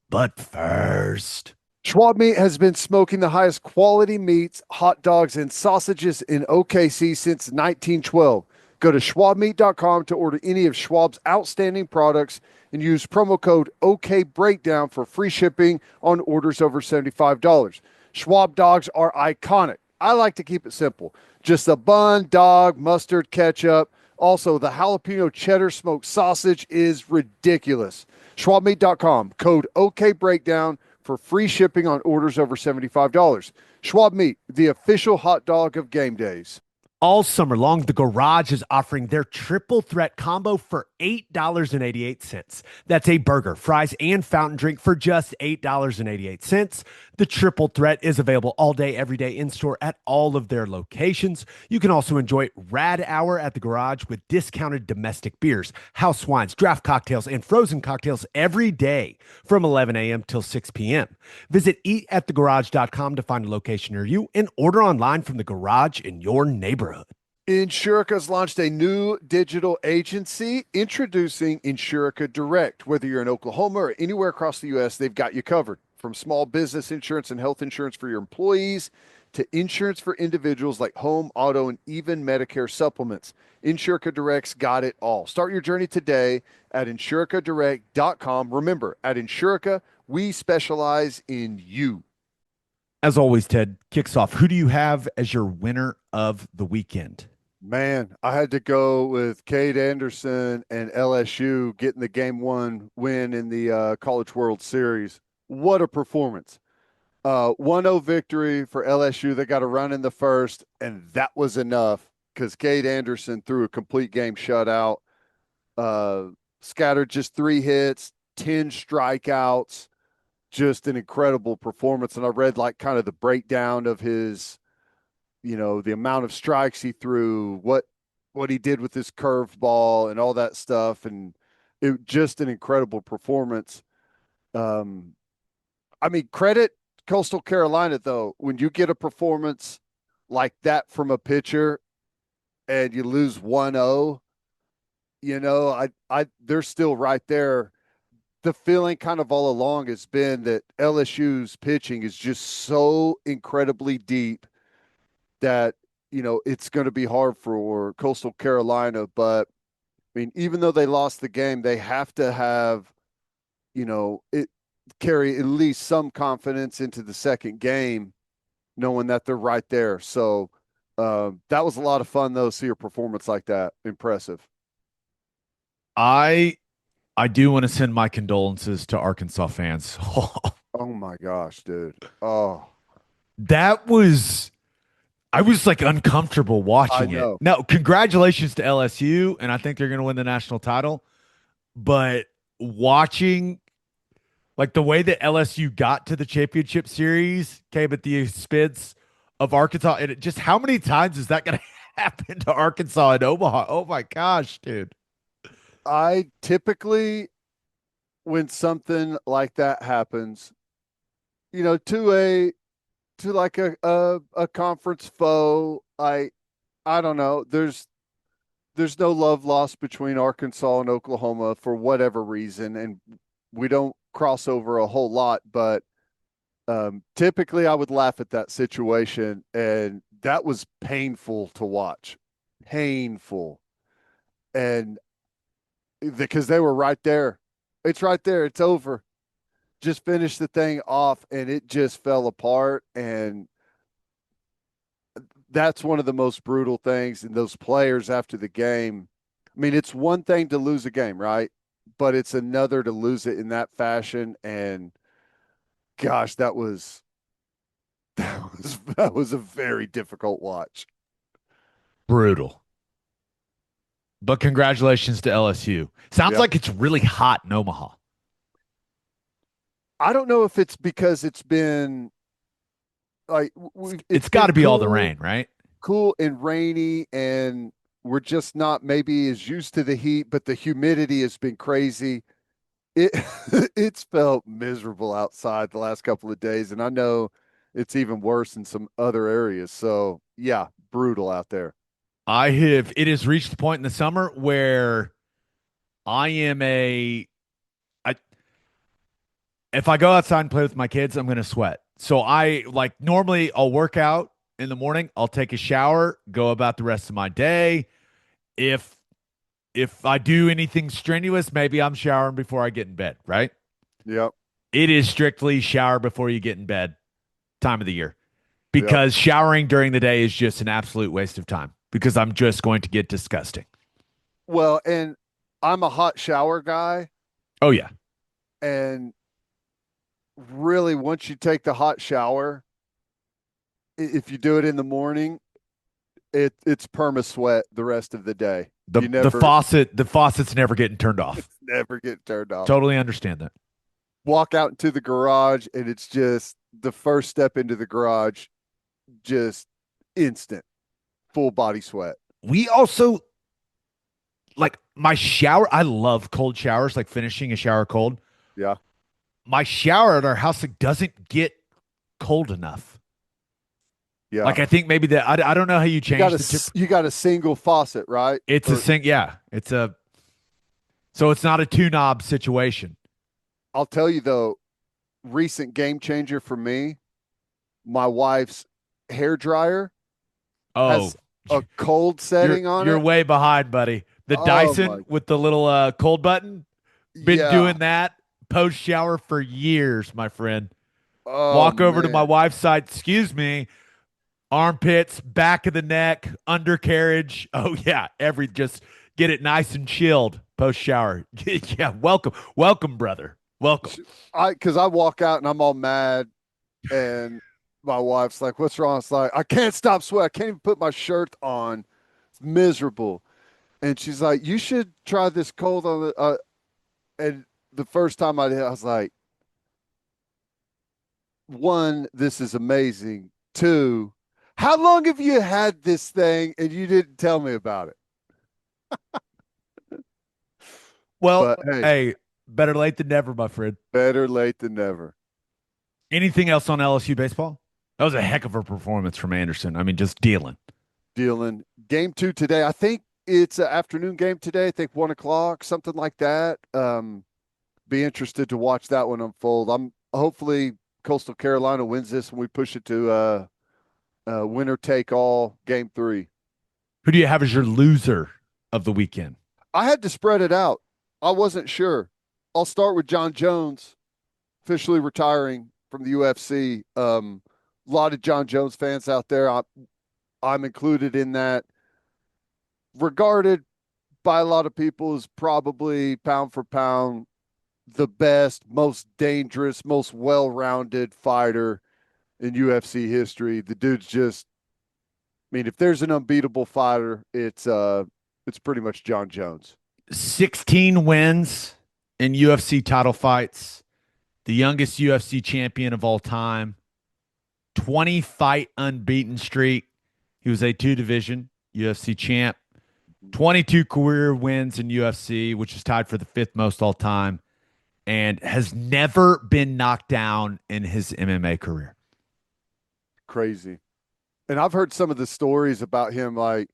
But first, Schwab Meat has been smoking the highest quality meats, hot dogs, and sausages in OKC since 1912. Go to schwabmeat.com to order any of Schwab's outstanding products and use promo code OKBreakdown for free shipping on orders over $75. Schwab dogs are iconic. I like to keep it simple. Just a bun, dog, mustard, ketchup. Also, the jalapeno cheddar smoked sausage is ridiculous. Schwabmeat.com, code OKBreakdown for free shipping on orders over $75. Schwab Meat, the official hot dog of game days. all summer long, the Garage is offering their triple threat combo for $8.88. That's a burger, fries, and fountain drink for just $8.88. The triple threat is available all day, every day in store at all of their locations. You can also enjoy Rad Hour at the Garage with discounted domestic beers, house wines, draft cocktails, and frozen cocktails every day from 11 a.m. till 6 p.m. Visit eatatthegarage.com to find a location near you and order online from the garage in your neighborhood. Insurica has launched a new digital agency introducing Insurica Direct. Whether you're in Oklahoma or anywhere across the U.S., they've got you covered. From small business insurance and health insurance for your employees to insurance for individuals like home, auto, and even Medicare supplements. Insurica Direct's got it all. Start your journey today at insuricadirect.com. Remember, at Insurica, we specialize in you. As always, Ted kicks off. Who do you have as your winner of the weekend? Man, I had to go with Kade Anderson and LSU getting the game one win in the College World Series. What a performance. 1-0 victory for LSU. They got a run in the first, and that was enough because Kade Anderson threw a complete game shutout, scattered just 3 hits, 10 strikeouts, just an incredible performance. And I read like kind of the breakdown of his the amount of strikes he threw, what he did with his curveball and all that stuff, and it just an incredible performance. I mean, credit Coastal Carolina though. When you get a performance like that from a pitcher and you lose 1-0, I they're still right there. The feeling kind of all along has been that LSU's pitching is just so incredibly deep that it's going to be hard for Coastal Carolina. But I mean, even though they lost the game, they have to have it carry at least some confidence into the second game, knowing that they're right there. So that was a lot of fun, though. See your performance like that, impressive. I I do want to send my condolences to Arkansas fans. Oh my gosh, dude. Oh, That was I was like uncomfortable I watching it. know. Now, congratulations to LSU, and I think they're going to win the national title. But watching like the way that LSU got to the championship series came at the expense of Arkansas, and just how many times is that going to happen to Arkansas and Omaha? Oh my gosh, dude! I typically, when something like that happens, to like a conference foe, I don't know. There's no love lost between Arkansas and Oklahoma for whatever reason, and we don't cross over a whole lot. But typically, I would laugh at that situation, and that was painful to watch, painful, and because they were right there. It's right there. It's over. Just finish the thing off, and it just fell apart. And that's one of the most brutal things. And those players after the game, I mean, it's one thing to lose a game, right? But it's another to lose it in that fashion. And gosh, that was a very difficult watch. Brutal. But congratulations to LSU. Sounds Yep. like it's really hot in Omaha. I don't know if it's because it's been like It's it's got been to be all the cool, rain, right? cool and rainy, and we're just not maybe as used to the heat, but the humidity has been crazy. It it's felt miserable outside the last couple of days, and I know it's even worse in some other areas. So yeah, brutal out there. It has reached the point in the summer where I am I, if I go outside and play with my kids, I'm going to sweat. So I like normally I'll work out in the morning, I'll take a shower, go about the rest of my day. If I do anything strenuous, maybe I'm showering before I get in bed, right? Yep, It is strictly shower before you get in bed time of the year yep. because showering during the day is just an absolute waste of time because I'm just going to get disgusting. Well, and I'm a hot shower guy, Oh yeah. and really, once you take the hot shower, if you do it in the morning, it's perma sweat the rest of the day. The You the never faucet the faucet's never getting turned off. never get turned off. Totally understand that. Walk out into the garage, and it's just the first step into the garage, just instant full body sweat. We also like my shower. I love cold showers, like finishing a shower cold. Yeah. My shower at our house like doesn't get cold enough. Yeah. Like I think maybe that I don't know how you You got change the tip. you got a single faucet, right? It's a Or sink. Yeah, it's a so it's not a two knob situation. I'll tell you though, recent game changer for me, my wife's hair dryer Oh, has a cold setting on you're it. way behind, buddy. The Oh my, Dyson with the little cold button. Been yeah. doing that post shower for years, my friend. Oh Walk over to my man. wife's side. Excuse me. Armpits, back of the neck, undercarriage. Oh yeah, every just get it nice and chilled post shower. Yeah, welcome, brother. Welcome. Because I walk out and I'm all mad, and my wife's like, "What's wrong?" It's like I can't stop sweating. I can't even put my shirt on. It's miserable. And she's like, "You should try this cold on the." And the first time I did, I was like, "One, this is amazing. Two, how long have you had this thing and you didn't tell me about it?" Well, But hey, hey, better late than never, my friend. better late than never. Anything else on LSU baseball? That was a heck of a performance from Anderson. I mean, just dealing. Dealing game two today. I think it's an afternoon game today. I think 1 o'clock, something like that. Be interested to watch that one unfold. I'm hopefully Coastal Carolina wins this and we push it to winner take all game three. Who do you have as your loser of the weekend? I had to spread it out. I wasn't sure. I'll start with Jon Jones, officially retiring from the UFC. A lot of Jon Jones fans out there. I'm included in that. Regarded by a lot of people as probably pound for pound the best, most dangerous, most well-rounded fighter in UFC history. The dude's just, I mean, if there's an unbeatable fighter, it's pretty much Jon Jones. 16 wins in UFC title fights, the youngest UFC champion of all time, 20 fight unbeaten streak. He was a two division UFC champ, 22 career wins in UFC, which is tied for the fifth most all time, and has never been knocked down in his MMA career. Crazy. And I've heard some of the stories about him, like,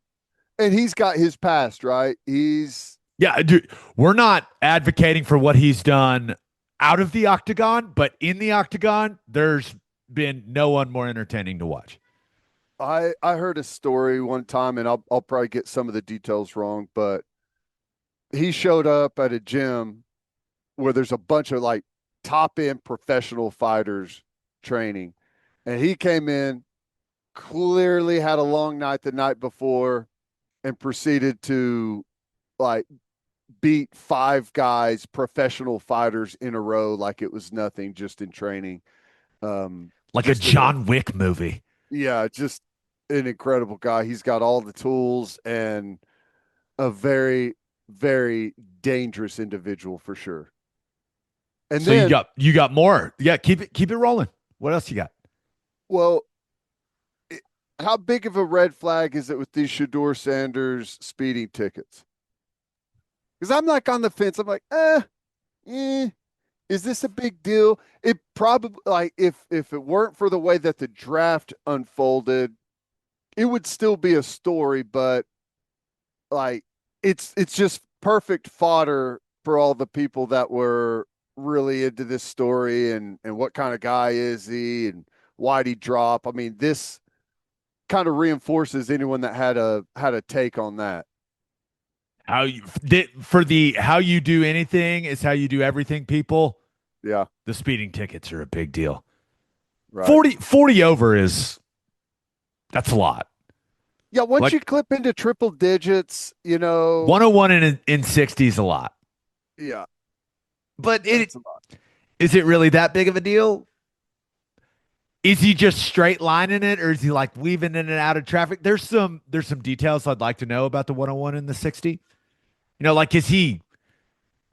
and he's got his past, right? Yeah, dude, we're not advocating for what he's done out of the octagon, but in the octagon, there's been no one more entertaining to watch. I heard a story one time, and I'll probably get some of the details wrong, but he showed up at a gym where there's a bunch of like top end professional fighters training, and he came in, clearly had a long night the night before, and proceeded to like beat five guys, professional fighters in a row like it was nothing, just in training. Like a John Wick movie. Yeah, just an incredible guy. He's got all the tools and a very, very dangerous individual for sure. And so then you got more. Yeah, keep it rolling. What else you got? Well, how big of a red flag is it with these Shedeur Sanders speeding tickets? Because I'm like on the fence. I'm like, is this a big deal? It probably, like, if it weren't for the way that the draft unfolded, it would still be a story, but like it's just perfect fodder for all the people that were really into this story and what kind of guy is he and why'd he drop. I mean, this kind of reinforces anyone that had a take on that. How you how you do anything is how you do everything, people. Yeah. The speeding tickets are a big deal. Right. 40 over that's a lot. Yeah, once you clip into triple digits, 101 in 60 is a lot. Yeah. But is it really that big of a deal? Is he just straight lining it, or is he like weaving in and out of traffic? There's some details I'd like to know about the 101 and the 60. Like, is he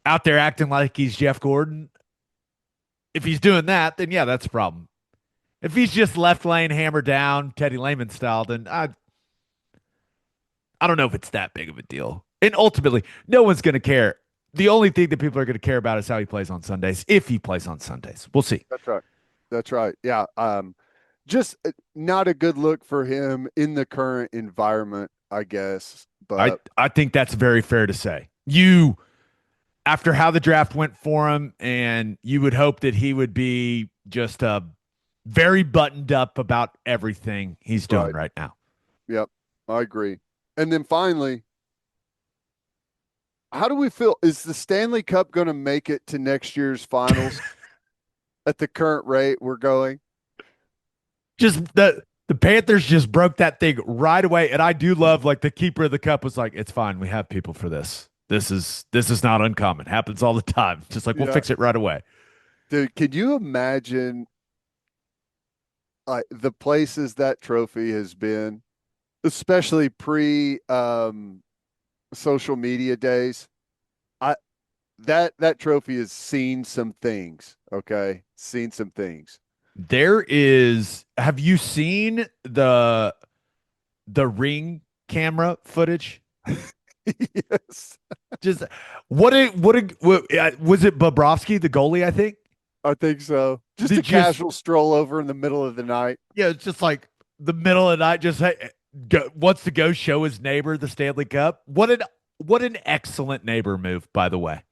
out there acting like he's Jeff Gordon? If he's doing that, then yeah, that's a problem. If he's just left lane hammer down, Teddy Lehman style, then I don't know if it's that big of a deal. And ultimately, no one's going to care. The only thing that people are going to care about is how he plays on Sundays, if he plays on Sundays. We'll see. That's right. That's right. Yeah. Just not a good look for him in the current environment, I guess. But I think that's very fair to say. After how the draft went for him, and you would hope that he would be just very buttoned up about everything he's doing right now. Yep. I agree. And then finally, how do we feel? Is the Stanley Cup going to make it to next year's finals at the current rate we're going? Just the Panthers just broke that thing right away. And I do love, like, the keeper of the cup was like, it's fine. We have people for this. This is not uncommon. Happens all the time. Just like, we'll fix it right away. Dude, can you imagine the places that trophy has been, especially pre social media days? That trophy has seen some things. Okay. Seen some things. Have you seen the ring camera footage? Yes. Just what was it Bobrovsky, the goalie, I think? I think so. Just a casual stroll over in the middle of the night. Yeah, it's just like the middle of the night, just wants to go show his neighbor the Stanley Cup. What an excellent neighbor move, by the way.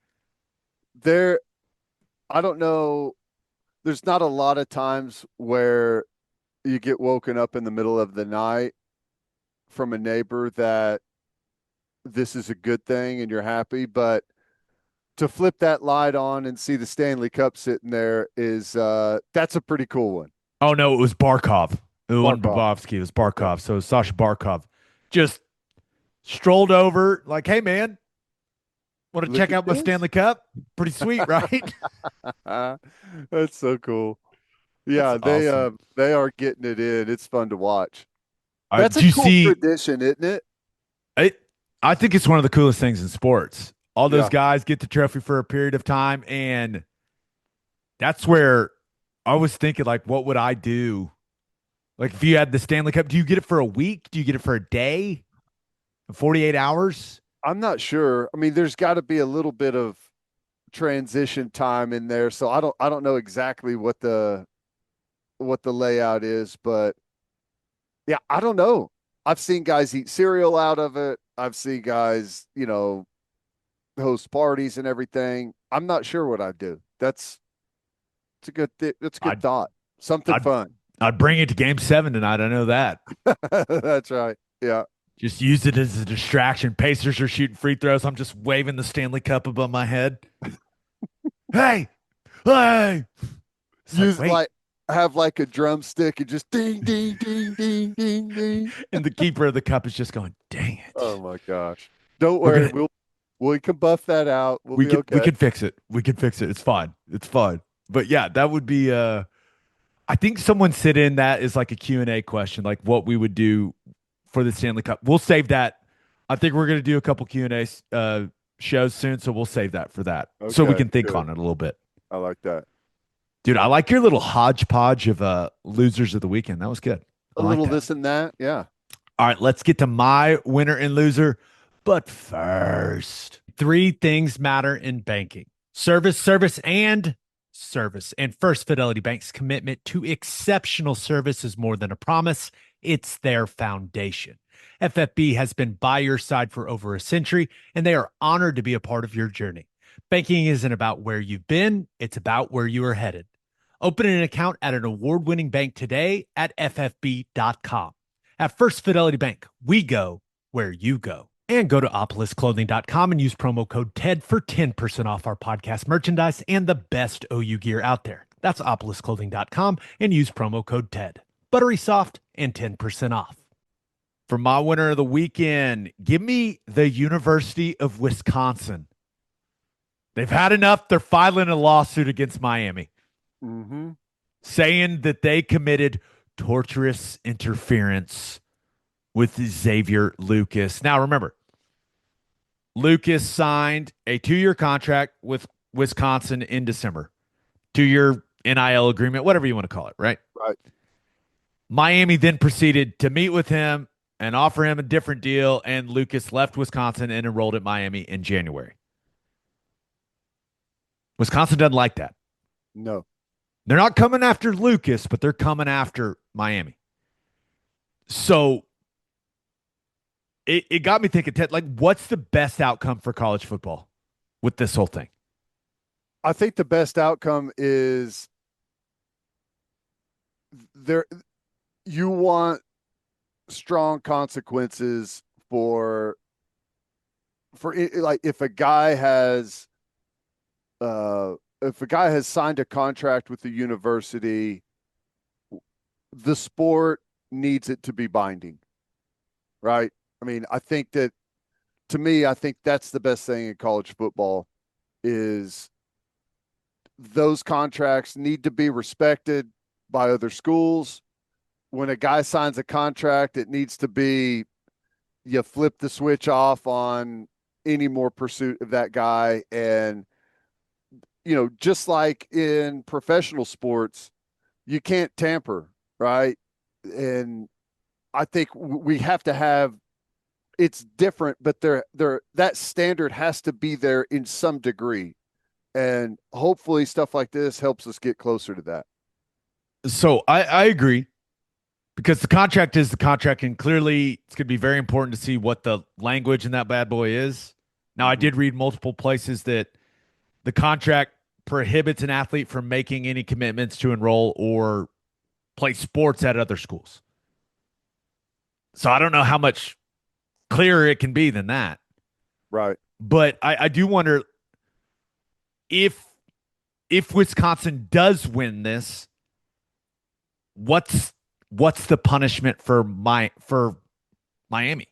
I don't know. There's not a lot of times where you get woken up in the middle of the night from a neighbor that this is a good thing and you're happy, but to flip that light on and see the Stanley Cup sitting there is that's a pretty cool one. Oh no, it was Barkov. It wasn't Bobovsky, it was Barkov. So Sasha Barkov just strolled over like, hey man, Want to Look check at out my this. Stanley Cup? Pretty sweet, right? That's so cool. That's Yeah, awesome. they are getting it in. It's fun to watch. That's a Do you cool see? tradition, isn't it? It, I think it's one of the coolest things in sports. All those Yeah. guys get the trophy for a period of time, and that's where I was thinking, like, what would I do? Like, if you had the Stanley Cup, do you get it for a week? Do you get it for a day? 48 hours? I'm not sure. I mean, there's got to be a little bit of transition time in there, so I don't know exactly what the layout is, but yeah, I don't know. I've seen guys eat cereal out of it. I've seen guys, host parties and everything. I'm not sure what I'd do. That's a that's a good I'd, thought. Something I'd, fun. I'd bring it to game 7 tonight. I know that. That's right. Yeah. Just use it as a distraction. Pacers are shooting free throws. I'm just waving the Stanley Cup above my head. Hey, hey. It's like, Use wait. have like a drumstick and just ding ding ding ding ding ding. And the keeper of the cup is just going, dang Oh it. my gosh. Don't We're worry. gonna We can buff that out. We'll we be could we okay. could fix it. We could fix it. It's fine. It's fine. But yeah, that would be I think someone sent in that as like a Q&A question, like what we would do for the Stanley Cup. We'll save that. I think we're going to do a couple Q&A shows soon, so we'll save that for that. So we Okay, can think good. on it a little bit. I like that. Dude, I like your little hodgepodge of losers of the weekend. That was good. A I like little that. this and that. Yeah. All right, let's get to my winner and loser. But first, three things matter in banking: service, service, and service. And First Fidelity Bank's commitment to exceptional service is more than a promise, it's their foundation. FFB has been by your side for over a century, and they are honored to be a part of your journey. Banking isn't about where you've been, it's about where you are headed. Open an account at an award-winning bank today at ffb.com. At First Fidelity Bank, we go where you go. And go to opolisclothing.com and use promo code TED for 10% off our podcast merchandise and the best OU gear out there. That's opolisclothing.com and use promo code TED. Buttery soft and 10% off. For my winner of the weekend, give me the University of Wisconsin. They've had enough. They're filing a lawsuit against Miami, Mm-hmm. saying that they committed torturous interference with Xavier Lucas. Now, remember, Lucas signed a 2-year contract with Wisconsin in December. 2-year NIL agreement, whatever you want to call it, right? Right. Miami then proceeded to meet with him and offer him a different deal, and Lucas left Wisconsin and enrolled at Miami in January. Wisconsin doesn't like that. No. They're not coming after Lucas, but they're coming after Miami. So it got me thinking, Ted, like, what's the best outcome for college football with this whole thing? I think the best outcome is there you want strong consequences for like if a guy has signed a contract with the university, the sport needs it to be binding, right? I mean, I think that to me, I think that's the best thing in college football is those contracts need to be respected by other schools. When a guy signs a contract, it needs to be you flip the switch off on any more pursuit of that guy. And, just like in professional sports, you can't tamper, right? And I think we have to have it's different, but that standard has to be there in some degree. And hopefully stuff like this helps us get closer to that. So I agree, because the contract is the contract, and clearly it's going to be very important to see what the language in that bad boy is. Now, I did read multiple places that the contract prohibits an athlete from making any commitments to enroll or play sports at other schools. So I don't know how much clearer it can be than that. Right. But I do wonder if Wisconsin does win this, what's the punishment for Miami?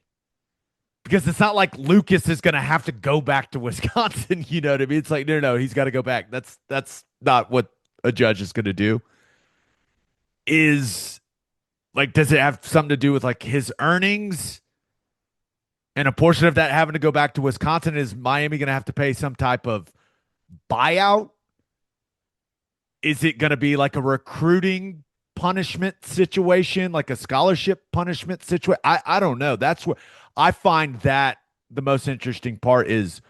because it's not like Lucas is going to have to go back to Wisconsin. You know what I mean? It's like, no, he's got to go back. That's not what a judge is going to do. Is like, does it have something to do with like his earnings? And a portion of that having to go back to Wisconsin, is Miami going to have to pay some type of buyout? Is it going to be like a recruiting punishment situation, like a scholarship punishment situation? I don't know. That's what I find that the most interesting part is,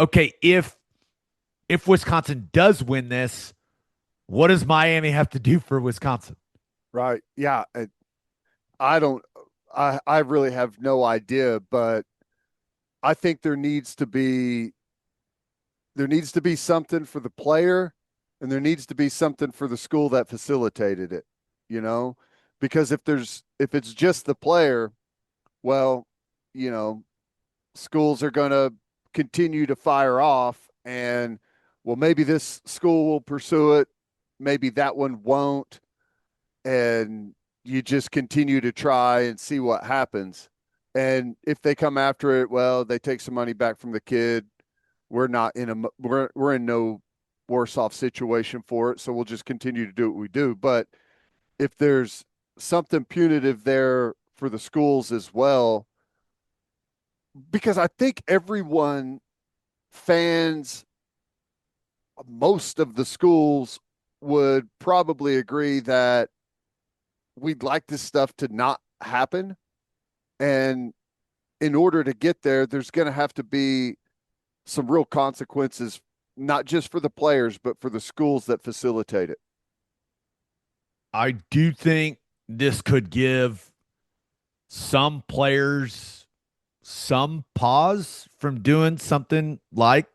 okay, if Wisconsin does win this, what does Miami have to do for Wisconsin? Right. Yeah. I don't, I really have no idea, but I think there needs to be something for the player, and there needs to be something for the school that facilitated it, you know, because if it's just the player, well, you know, schools are going to continue to fire off, and well, maybe this school will pursue it, maybe that one won't, and you just continue to try and see what happens. And if they come after it, well, they take some money back from the kid. We're in no worse off situation for it, so we'll just continue to do what we do. But if there's something punitive there for the schools as well, because I think everyone, fans, most of the schools would probably agree that we'd like this stuff to not happen. And in order to get there, there's going to have to be some real consequences, not just for the players, but for the schools that facilitate it. I do think this could give some players some pause from doing something like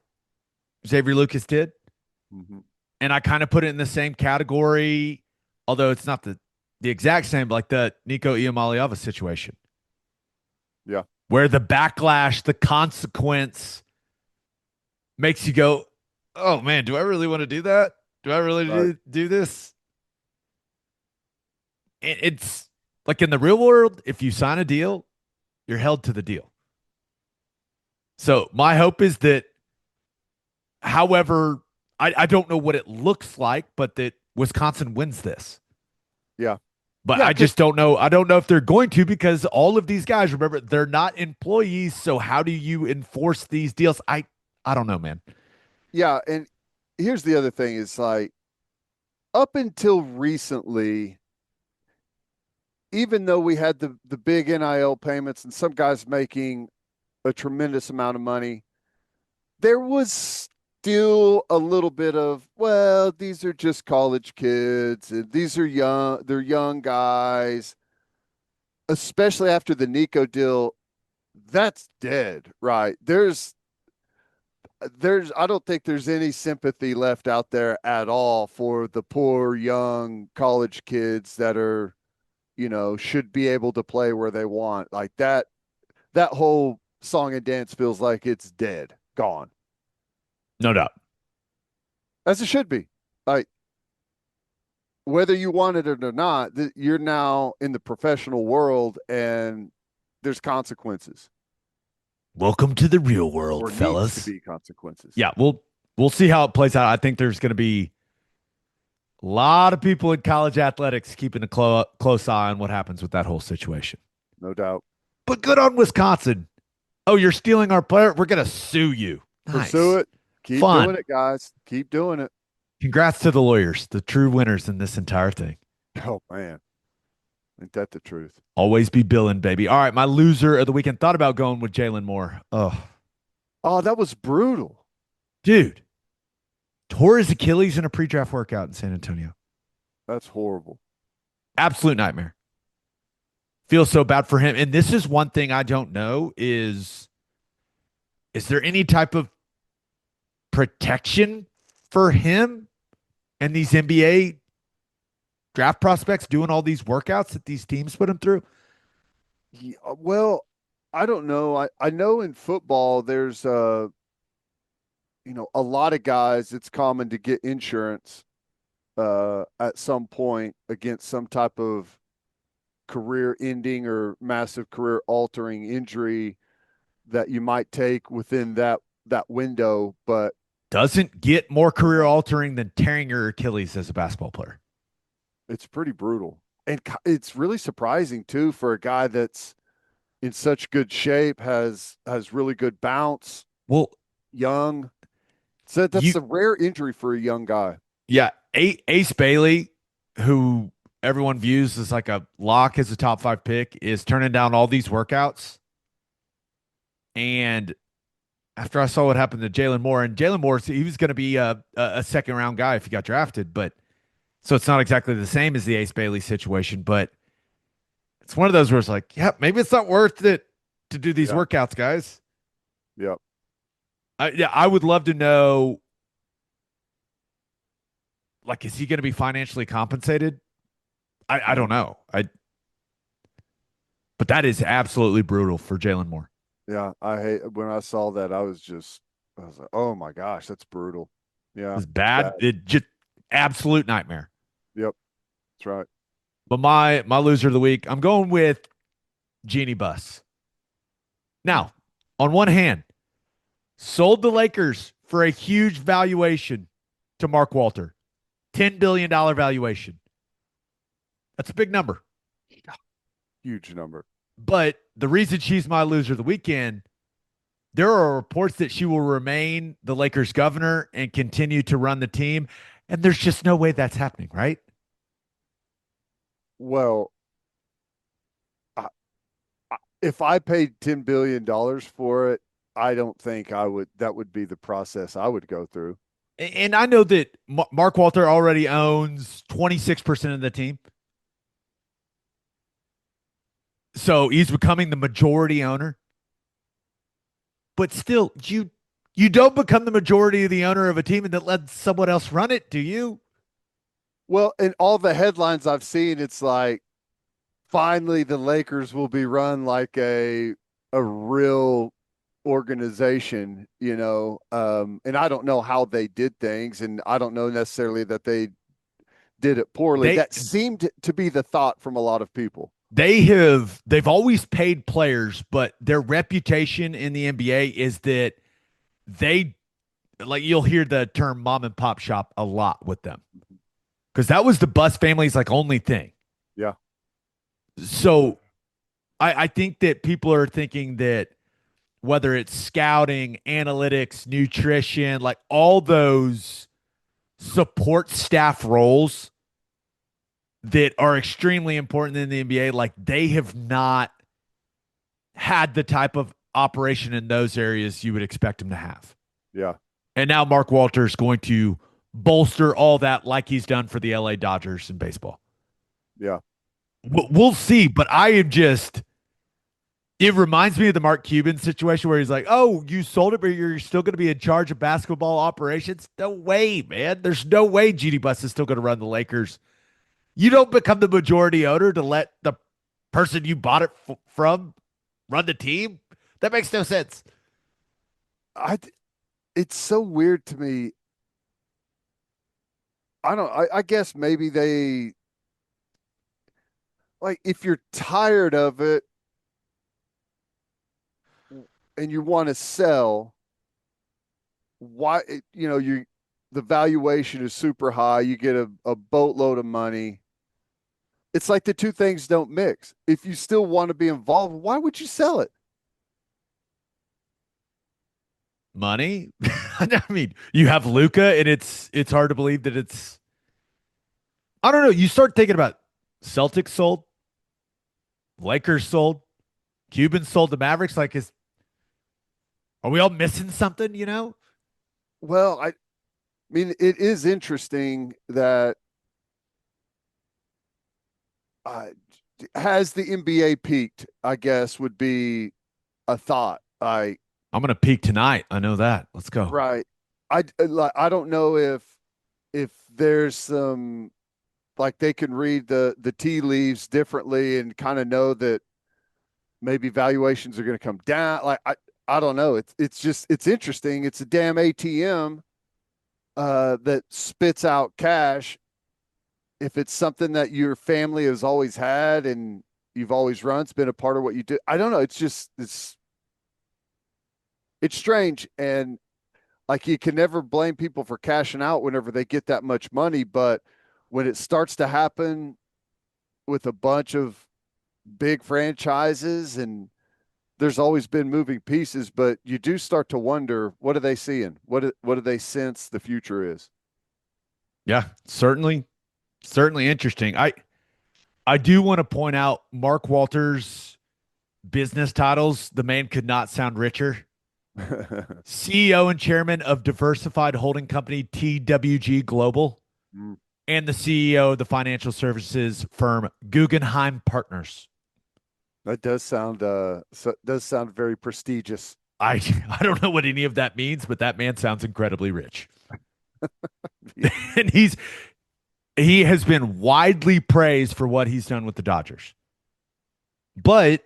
Xavier Lucas did. Mm-hmm. And I kind of put it in the same category, although it's not the exact same, like the Nico Iamaleava situation. Yeah. Where the backlash, the consequence makes you go, oh man, do I really want to do that? Do I really do this? It's like in the real world, if you sign a deal, you're held to the deal. So my hope is that, however, I don't know what it looks like, but that Wisconsin wins this. Yeah. But yeah, I just don't know. I don't know if they're going to, because all of these guys, remember, they're not employees. So how do you enforce these deals? I don't know, man. Yeah. And here's the other thing is like, up until recently, even though we had the big NIL payments and some guys making a tremendous amount of money, there was still a little bit of, well, these are just college kids and they're young guys, especially after the Nico deal. That's dead, right? I don't think there's any sympathy left out there at all for the poor young college kids that are, should be able to play where they want. Like that whole song and dance feels like it's dead, gone. No doubt. As it should be. Like, whether you want it or not, you're now in the professional world and there's consequences. Welcome to the real world, Or fellas. needs to be consequences. Yeah, we'll see how it plays out. I think there's going to be a lot of people in college athletics keeping a close eye on what happens with that whole situation. No doubt. But good on Wisconsin. Oh, you're stealing our player? We're going to sue you. Nice. Pursue it. Keep Fun. doing it, guys. Keep doing it. Congrats to the lawyers, the true winners in this entire thing. Oh, man. Ain't that the truth? Always be billing, baby. All right, my loser of the weekend. Thought about going with Jalen Moore. Oh, that was brutal. Dude. Tore his Achilles in a pre-draft workout in San Antonio. That's horrible. Absolute nightmare. Feel so bad for him. And this is one thing I don't know is there any type of protection for him and these NBA draft prospects doing all these workouts that these teams put him through? Yeah, well, I don't know. I know in football there's a lot of guys, it's common to get insurance at some point against some type of career ending or massive career altering injury. that you might take within that window, but Doesn't get more career altering than tearing your Achilles as a basketball player. it's pretty brutal. And it's really surprising too for a guy that's in such good shape, has really good bounce, Well, young. So that's you, a rare injury for a young guy. yeah, Ace Bailey, who everyone views as like a lock as a top 5 pick, is turning down all these workouts. And after I saw what happened to Jalen Moore, and Jalen Moore, he was going to be a second round guy if he got drafted, but so it's not exactly the same as the Ace Bailey situation, but it's one of those where it's like, yeah, maybe it's not worth it to do these Yeah. workouts, guys. Yep. Yeah, I would love to know, like, is he going to be financially compensated? I don't know. But that is absolutely brutal for Jalen Moore. Yeah. I hate when I saw that, I was like, oh my gosh, that's brutal. Yeah. It's It's bad. bad. It just absolute nightmare. Yep. That's right. But my loser of the week, I'm going with Jeanie Buss. Now, on one hand, sold the Lakers for a huge valuation to Mark Walter, $10 billion valuation. That's a big number. Huge number. But the reason she's my loser of the weekend, there are reports that she will remain the Lakers governor and continue to run the team. And there's just no way that's happening, right? Well, if I paid $10 billion for it, I don't think I would. That would be the process I would go through. And I know that Mark Walter already owns 26% of the team. So he's becoming the majority owner. But still, you don't become the majority of the owner of a team and then let someone else run it, do you? Well, in all the headlines I've seen, it's like finally the Lakers will be run like a real organization, and I don't know how they did things, and I don't know necessarily that they did it poorly. They That seemed to be the thought from a lot of people. they've always paid players, but their reputation in the NBA is that they, like, you'll hear the term mom and pop shop a lot with them. Because that was the Buss family's like only thing. Yeah. So I think that people are thinking that whether it's scouting, analytics, nutrition, like all those support staff roles that are extremely important in the NBA, like they have not had the type of operation in those areas you would expect them to have. Yeah. And now Mark Walter is going to bolster all that like he's done for the LA Dodgers in baseball. Yeah. We'll see, but I am just, it reminds me of the Mark Cuban situation where he's like, oh, you sold it, but you're still going to be in charge of basketball operations. No way, man. There's no way Jeanie Buss is still going to run the Lakers. You don't become the majority owner to let the person you bought it from run the team. That makes no sense. I it's so weird to me. I guess maybe they, like, if you're tired of it and you want to sell, why, you the valuation is super high, you get a boatload of money. It's like the two things don't mix. If you still want to be involved, why would you sell it? Money. I mean, you have Luca, and it's hard to believe that it's. I don't know. You start thinking about Celtics sold, Lakers sold, Cuban sold the Mavericks. Like, are we all missing something? Well, I mean, it is interesting that uh, has the NBA peaked, I guess, would be a thought. I'm gonna peak tonight. I know that. Let's go. Right. I don't know if there's some, like, they can read the tea leaves differently and kind of know that maybe valuations are going to come down. Like, I don't know. It's interesting. It's a damn ATM that spits out cash. If it's something that your family has always had and you've always run, it's been a part of what you do. I don't know. It's it's strange. And like you can never blame people for cashing out whenever they get that much money. But when it starts to happen with a bunch of big franchises, and there's always been moving pieces, but you do start to wonder, what are they seeing? What do they sense the future is? Yeah, certainly interesting. I do want to point out Mark Walters' business titles. The man could not sound richer. CEO and chairman of diversified holding company TWG Global, Mm, and the CEO of the financial services firm Guggenheim Partners. that does sound very prestigious. I I don't know what any of that means, but that man sounds incredibly rich. And he has been widely praised for what he's done with the Dodgers. But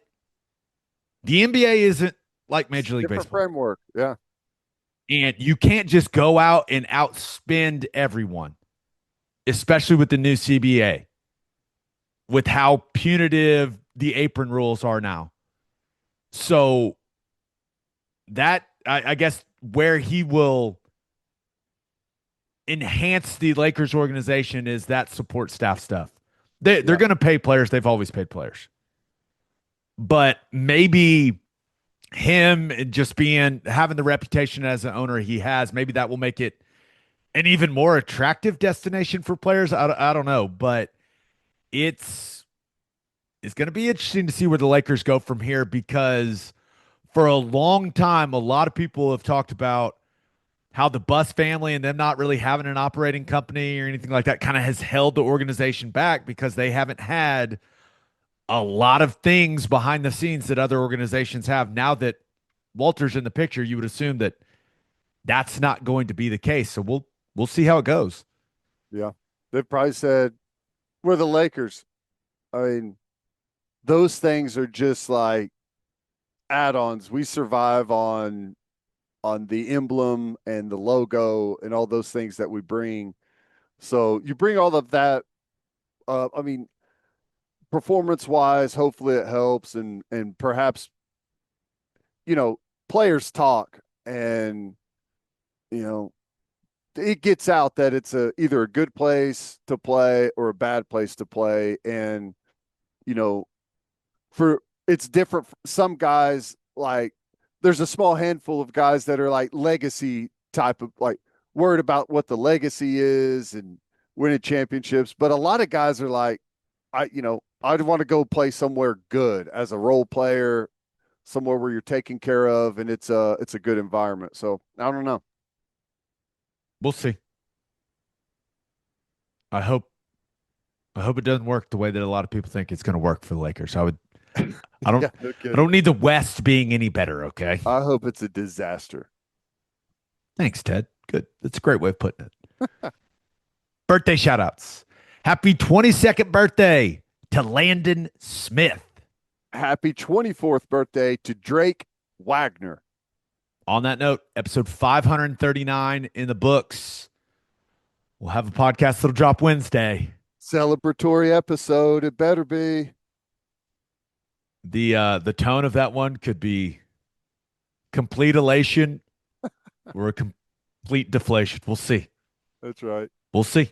the NBA isn't like Major League Different Baseball. framework. Yeah. And you can't just go out and outspend everyone, especially with the new CBA, with how punitive the apron rules are now. So that I guess where he will enhance the Lakers organization is that support staff stuff. They're Yeah. going to pay players. They've always paid players. But maybe him just having the reputation as an owner he has, maybe that will make it an even more attractive destination for players. I don't know, but it's going to be interesting to see where the Lakers go from here, because for a long time, a lot of people have talked about how the Buss family and them not really having an operating company or anything like that kind of has held the organization back, because they haven't had a lot of things behind the scenes that other organizations have. Now that Walter's in the picture, you would assume that that's not going to be the case. So we'll see how it goes. Yeah. They probably said, we're the Lakers. I mean, those things are just like add-ons. We survive on the emblem and the logo and all those things that we bring. So you bring all of that. I mean, performance-wise, hopefully it helps, and perhaps players talk, and you know it gets out that it's either a good place to play or a bad place to play, and you know for it's different. Some guys, like, there's a small handful of guys that are like legacy type of, like, worried about what the legacy is and winning championships. But a lot of guys are like, I'd want to go play somewhere good as a role player, somewhere where you're taken care of, and it's a good environment. So I don't know. We'll see. I hope it doesn't work the way that a lot of people think it's going to work for the Lakers. I don't Yeah, no I kidding. don't need the West being any better, okay? I hope it's a disaster. Thanks, Ted. Good. That's a great way of putting it. Birthday shout outs. Happy 22nd birthday to Landon Smith. Happy 24th birthday to Drake Wagner. On that note, episode 539 in the books. We'll have a podcast that'll drop Wednesday. Celebratory episode. It better be. The tone of that one could be complete elation or a complete deflation. We'll see. That's right. We'll see.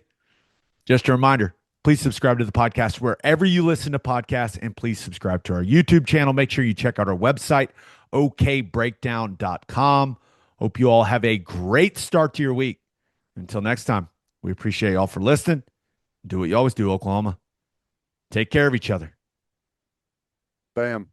Just a reminder, please subscribe to the podcast wherever you listen to podcasts, and please subscribe to our YouTube channel. Make sure you check out our website, okbreakdown.com. Hope you all have a great start to your week. Until next time, we appreciate you all for listening. Do what you always do, Oklahoma. Take care of each other. Bam.